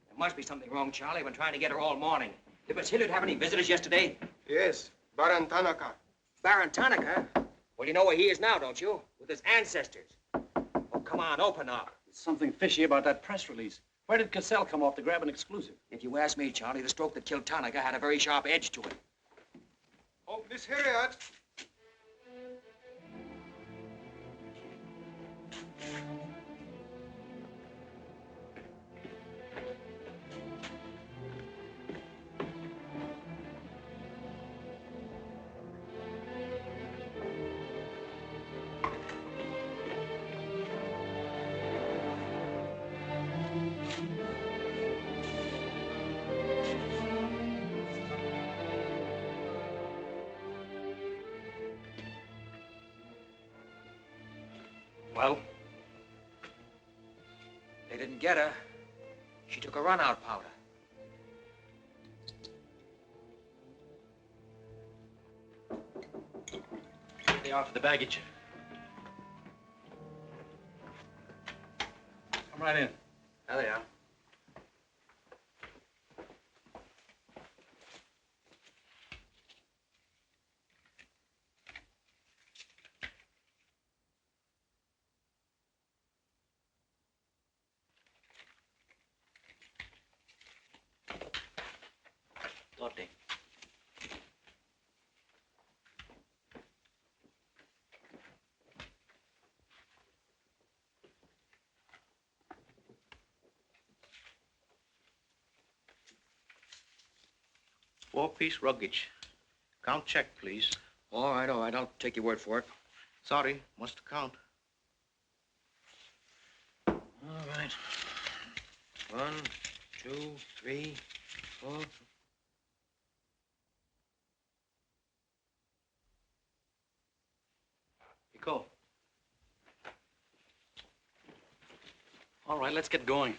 There must be something wrong, Charlie. I've been trying to get her all morning. Did Miss Hilliard have any visitors yesterday? Yes, Baron Tanaka. Baron Tanaka? Well, you know where he is now, don't you? With his ancestors. Oh, come on, open up. There's something fishy about that press release. Where did Cassell come off to grab an exclusive? If you ask me, Charlie, the stroke that killed Tanaka had a very sharp edge to it. Oh, Miss Hilliard. Well? They didn't get her. She took a run-out powder. They are for the baggage. Come right in. There they are. Torte. Four-piece luggage. Count check, please. All right, I'll take your word for it. Sorry, must count. All right. 1, 2, 3, 4. Go. All right, let's get going.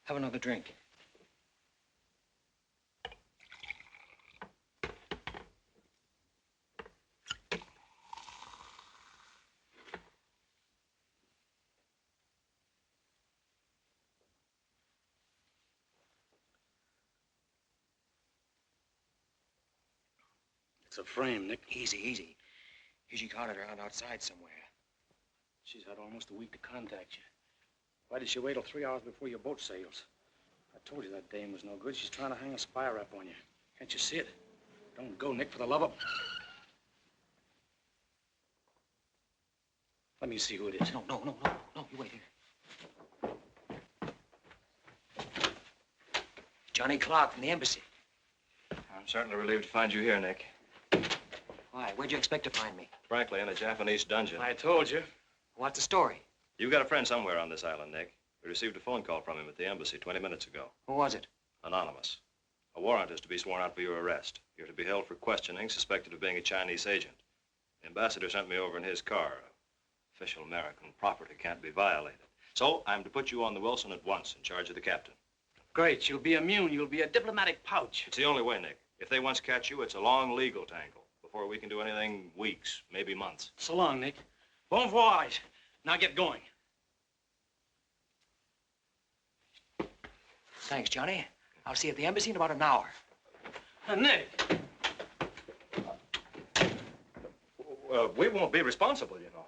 Have another drink. It's a frame, Nick. Easy, easy. Usually caught it around outside somewhere. She's had almost a week to contact you. Why did she wait till 3 hours before your boat sails? I told you that dame was no good. She's trying to hang a spy rap on you. Can't you see it? Don't go, Nick, for the love of... Let me see who it is. No, you wait here. Johnny Clark from the embassy. I'm certainly relieved to find you here, Nick. Why? Where'd you expect to find me? Frankly, in a Japanese dungeon. I told you. What's the story? You've got a friend somewhere on this island, Nick. We received a phone call from him at the embassy 20 minutes ago. Who was it? Anonymous. A warrant is to be sworn out for your arrest. You're to be held for questioning, suspected of being a Chinese agent. The ambassador sent me over in his car. Official American property can't be violated. So I'm to put you on the Wilson at once in charge of the captain. Great. You'll be immune. You'll be a diplomatic pouch. It's the only way, Nick. If they once catch you, it's a long legal tangle. Before we can do anything, weeks, maybe months. So long, Nick. Bon voyage. Now get going. Thanks, Johnny. I'll see you at the embassy in about an hour. Nick. We won't be responsible, you know.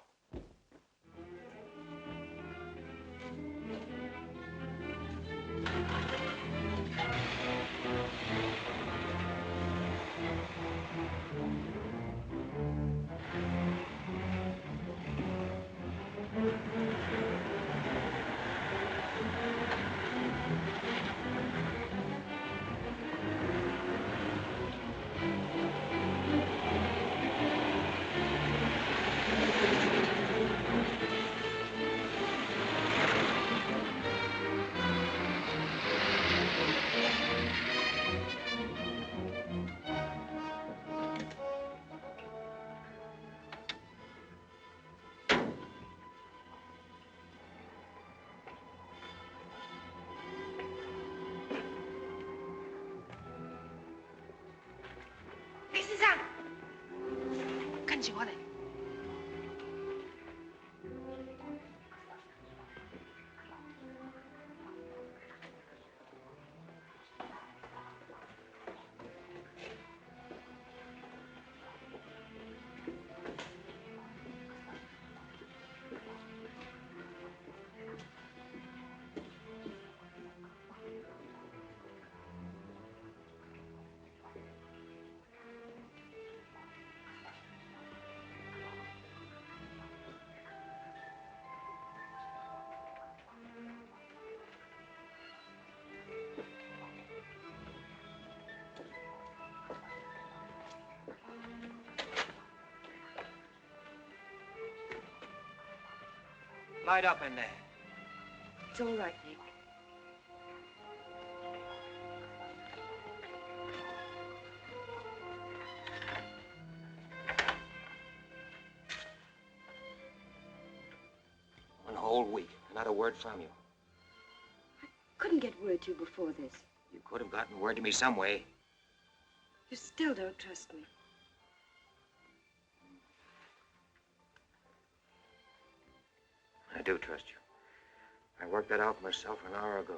Light up in there. It's all right, Nick. One whole week, not a word from you. Couldn't get word to you before this. You could have gotten word to me some way. You still don't trust me. I do trust you. I worked that out myself an hour ago.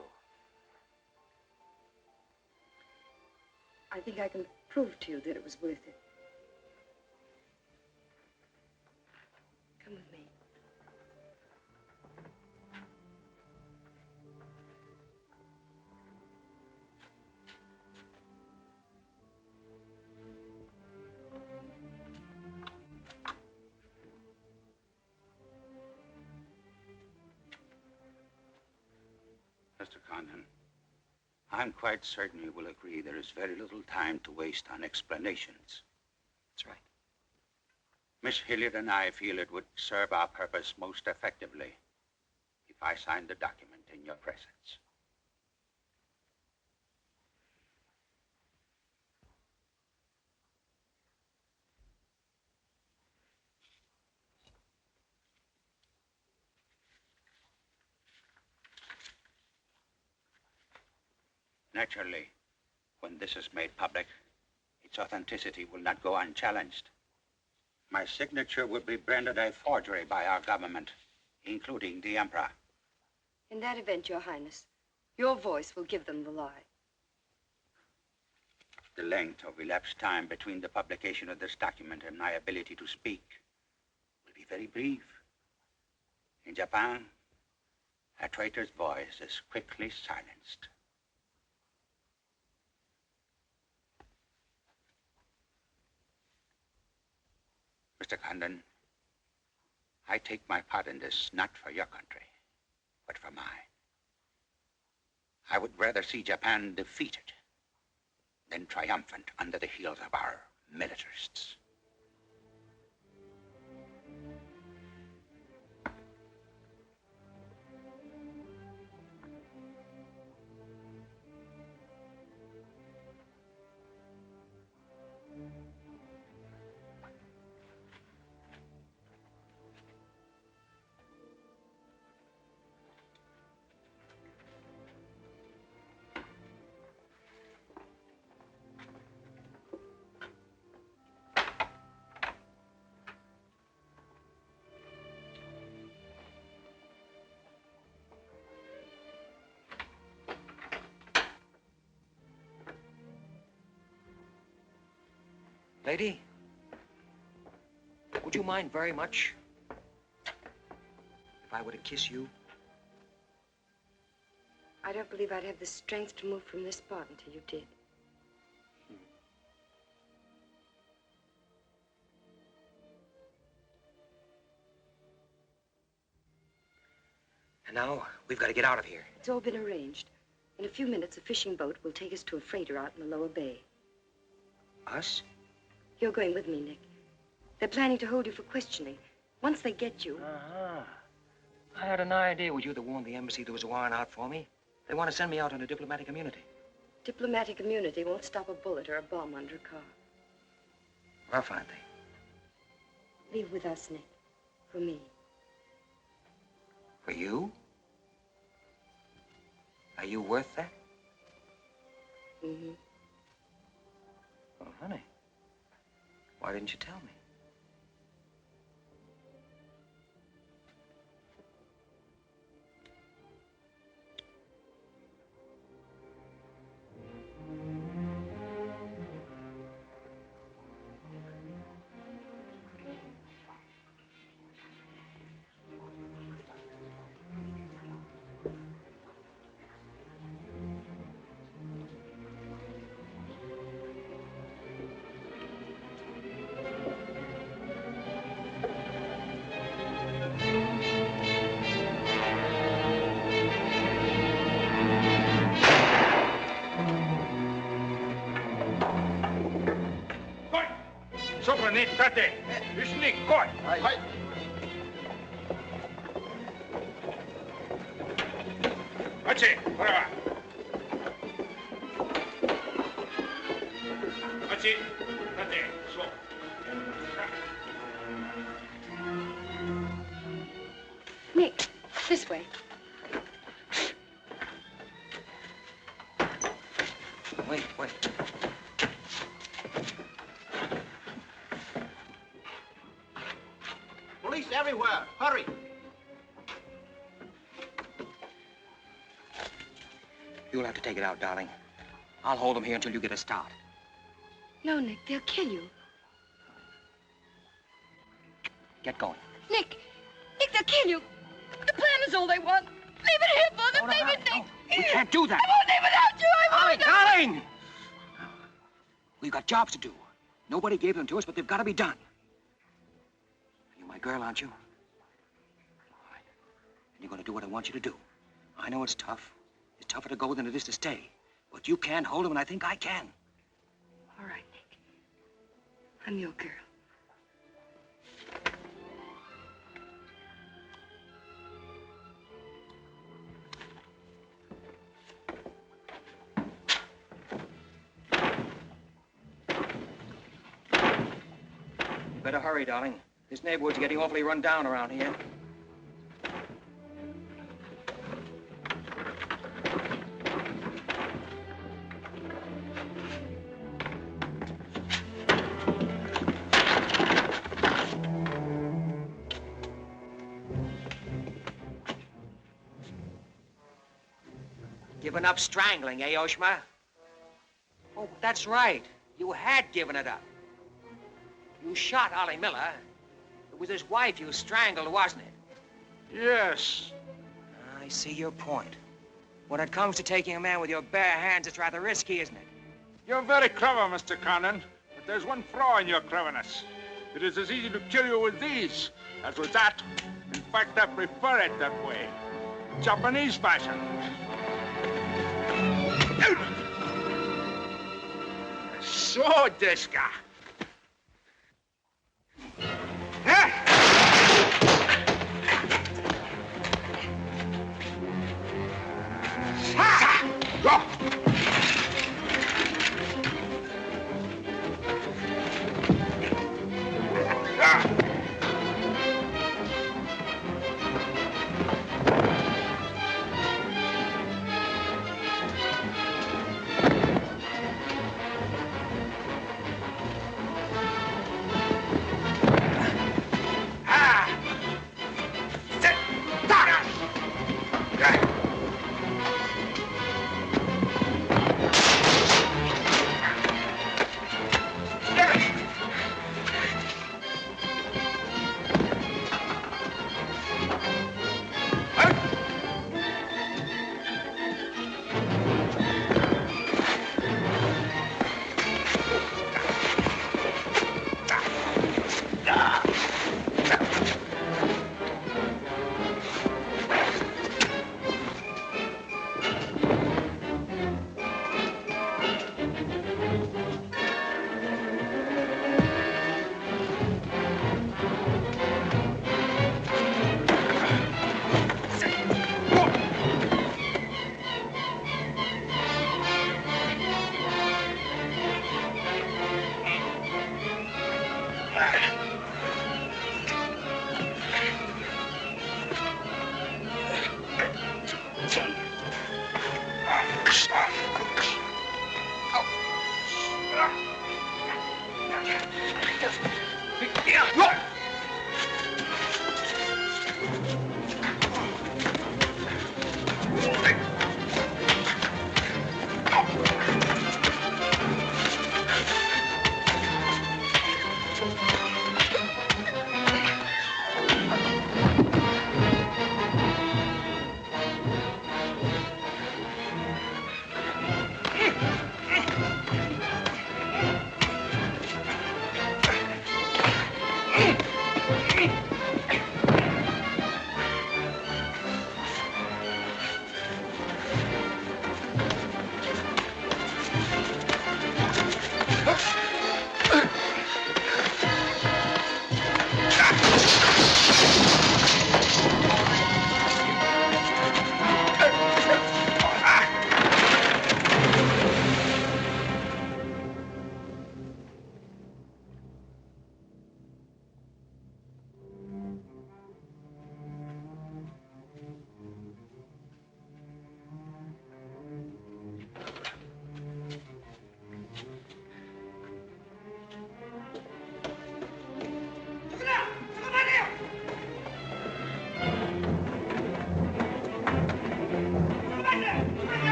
I think I can prove to you that it was worth it. Come with me. Mr. Condon, I'm quite certain you will agree there is very little time to waste on explanations. That's right. Miss Hilliard and I feel it would serve our purpose most effectively if I signed the document in your presence. Naturally, when this is made public, its authenticity will not go unchallenged. My signature would be branded a forgery by our government, including the Emperor. In that event, Your Highness, your voice will give them the lie. The length of elapsed time between the publication of this document and my ability to speak will be very brief. In Japan, a traitor's voice is quickly silenced. Mr. Condon, I take my part in this not for your country, but for mine. I would rather see Japan defeated than triumphant under the heels of our militarists. Lady, would you mind very much if I were to kiss you? I don't believe I'd have the strength to move from this spot until you did. And now, we've got to get out of here. It's all been arranged. In a few minutes, a fishing boat will take us to a freighter out in the lower bay. Us? You're going with me, Nick. They're planning to hold you for questioning. Once they get you... Uh-huh. I had an idea with you that warned the embassy there was a warrant out for me. They want to send me out on a diplomatic immunity. Diplomatic immunity won't stop a bullet or a bomb under a car. Rough, aren't they? Leave with us, Nick. For me. For you? Are you worth that? Mm-hmm. Oh, honey. Why didn't you tell me? State! Listening, court! Aye. That's it. Whatever. That's it. That's it. So. Nick, this way. Wait. Police everywhere. Hurry. You'll have to take it out, darling. I'll hold them here until you get a start. No, Nick, they'll kill you. Get going. Nick, they'll kill you. The plan is all they want. Leave it here for them. Leave it, Nick. We can't do that. I won't leave without you. I won't. Darling! We've got jobs to do. Nobody gave them to us, but they've got to be done. You're my girl, aren't you? All right. And you're going to do what I want you to do. I know it's tough. It's tougher to go than it is to stay. But you can't hold them, and I think I can. All right, Nick. I'm your girl. Better hurry, darling. This neighborhood's getting awfully run down around here. Given up strangling, eh, Oshma? Oh, that's right. You had given it up. You shot Ollie Miller. It was his wife you strangled, wasn't it? Yes. I see your point. When it comes to taking a man with your bare hands, it's rather risky, isn't it? You're very clever, Mr. Condon, but there's one flaw in your cleverness. It is as easy to kill you with these as with that. In fact, I prefer it that way. Japanese fashion. So, Deska. Go!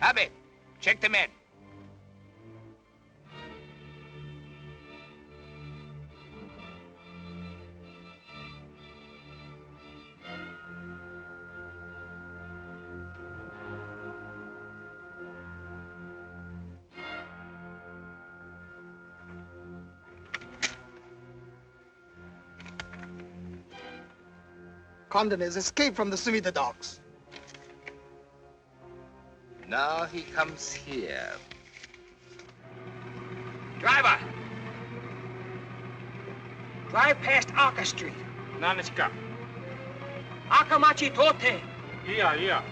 Abbott, check the men. Condon has escaped from the Sumida docks. Now he comes here. Driver! Drive past Arca Street. Nanishka. Akamachi Tote. Yeah.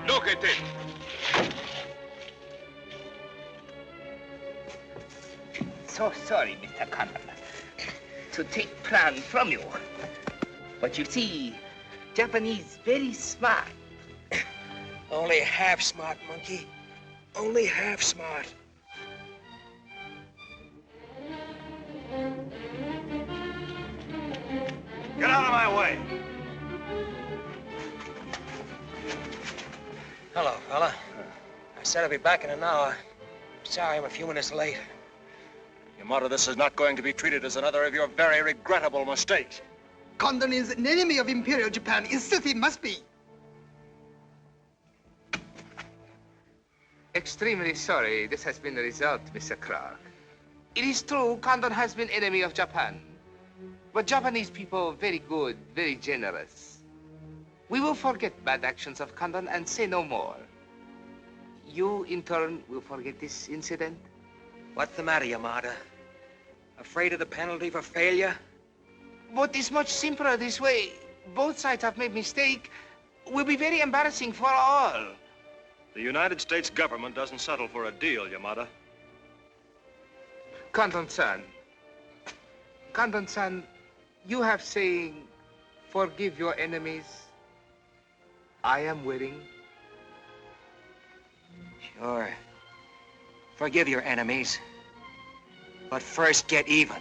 Look at it. So sorry, Mr. Condon, to take plan from you. But you see, Japanese very smart. Only half smart, monkey. Only half smart. Get out of my way. Hello, fella. I said I'd be back in an hour. Sorry I'm a few minutes late. Yamato, this is not going to be treated as another of your very regrettable mistakes. Condon is an enemy of Imperial Japan. Insist he must be. Extremely sorry this has been the result, Mr. Clark. It is true Condon has been enemy of Japan. But Japanese people very good, very generous. We will forget bad actions of Condon and say no more. You, in turn, will forget this incident? What's the matter, Yamada? Afraid of the penalty for failure? But it's much simpler this way. Both sides have made mistake. Will be very embarrassing for all. The United States government doesn't settle for a deal, Yamada. Condon-san, you have saying, forgive your enemies. I am willing. Sure. Forgive your enemies. But first get even.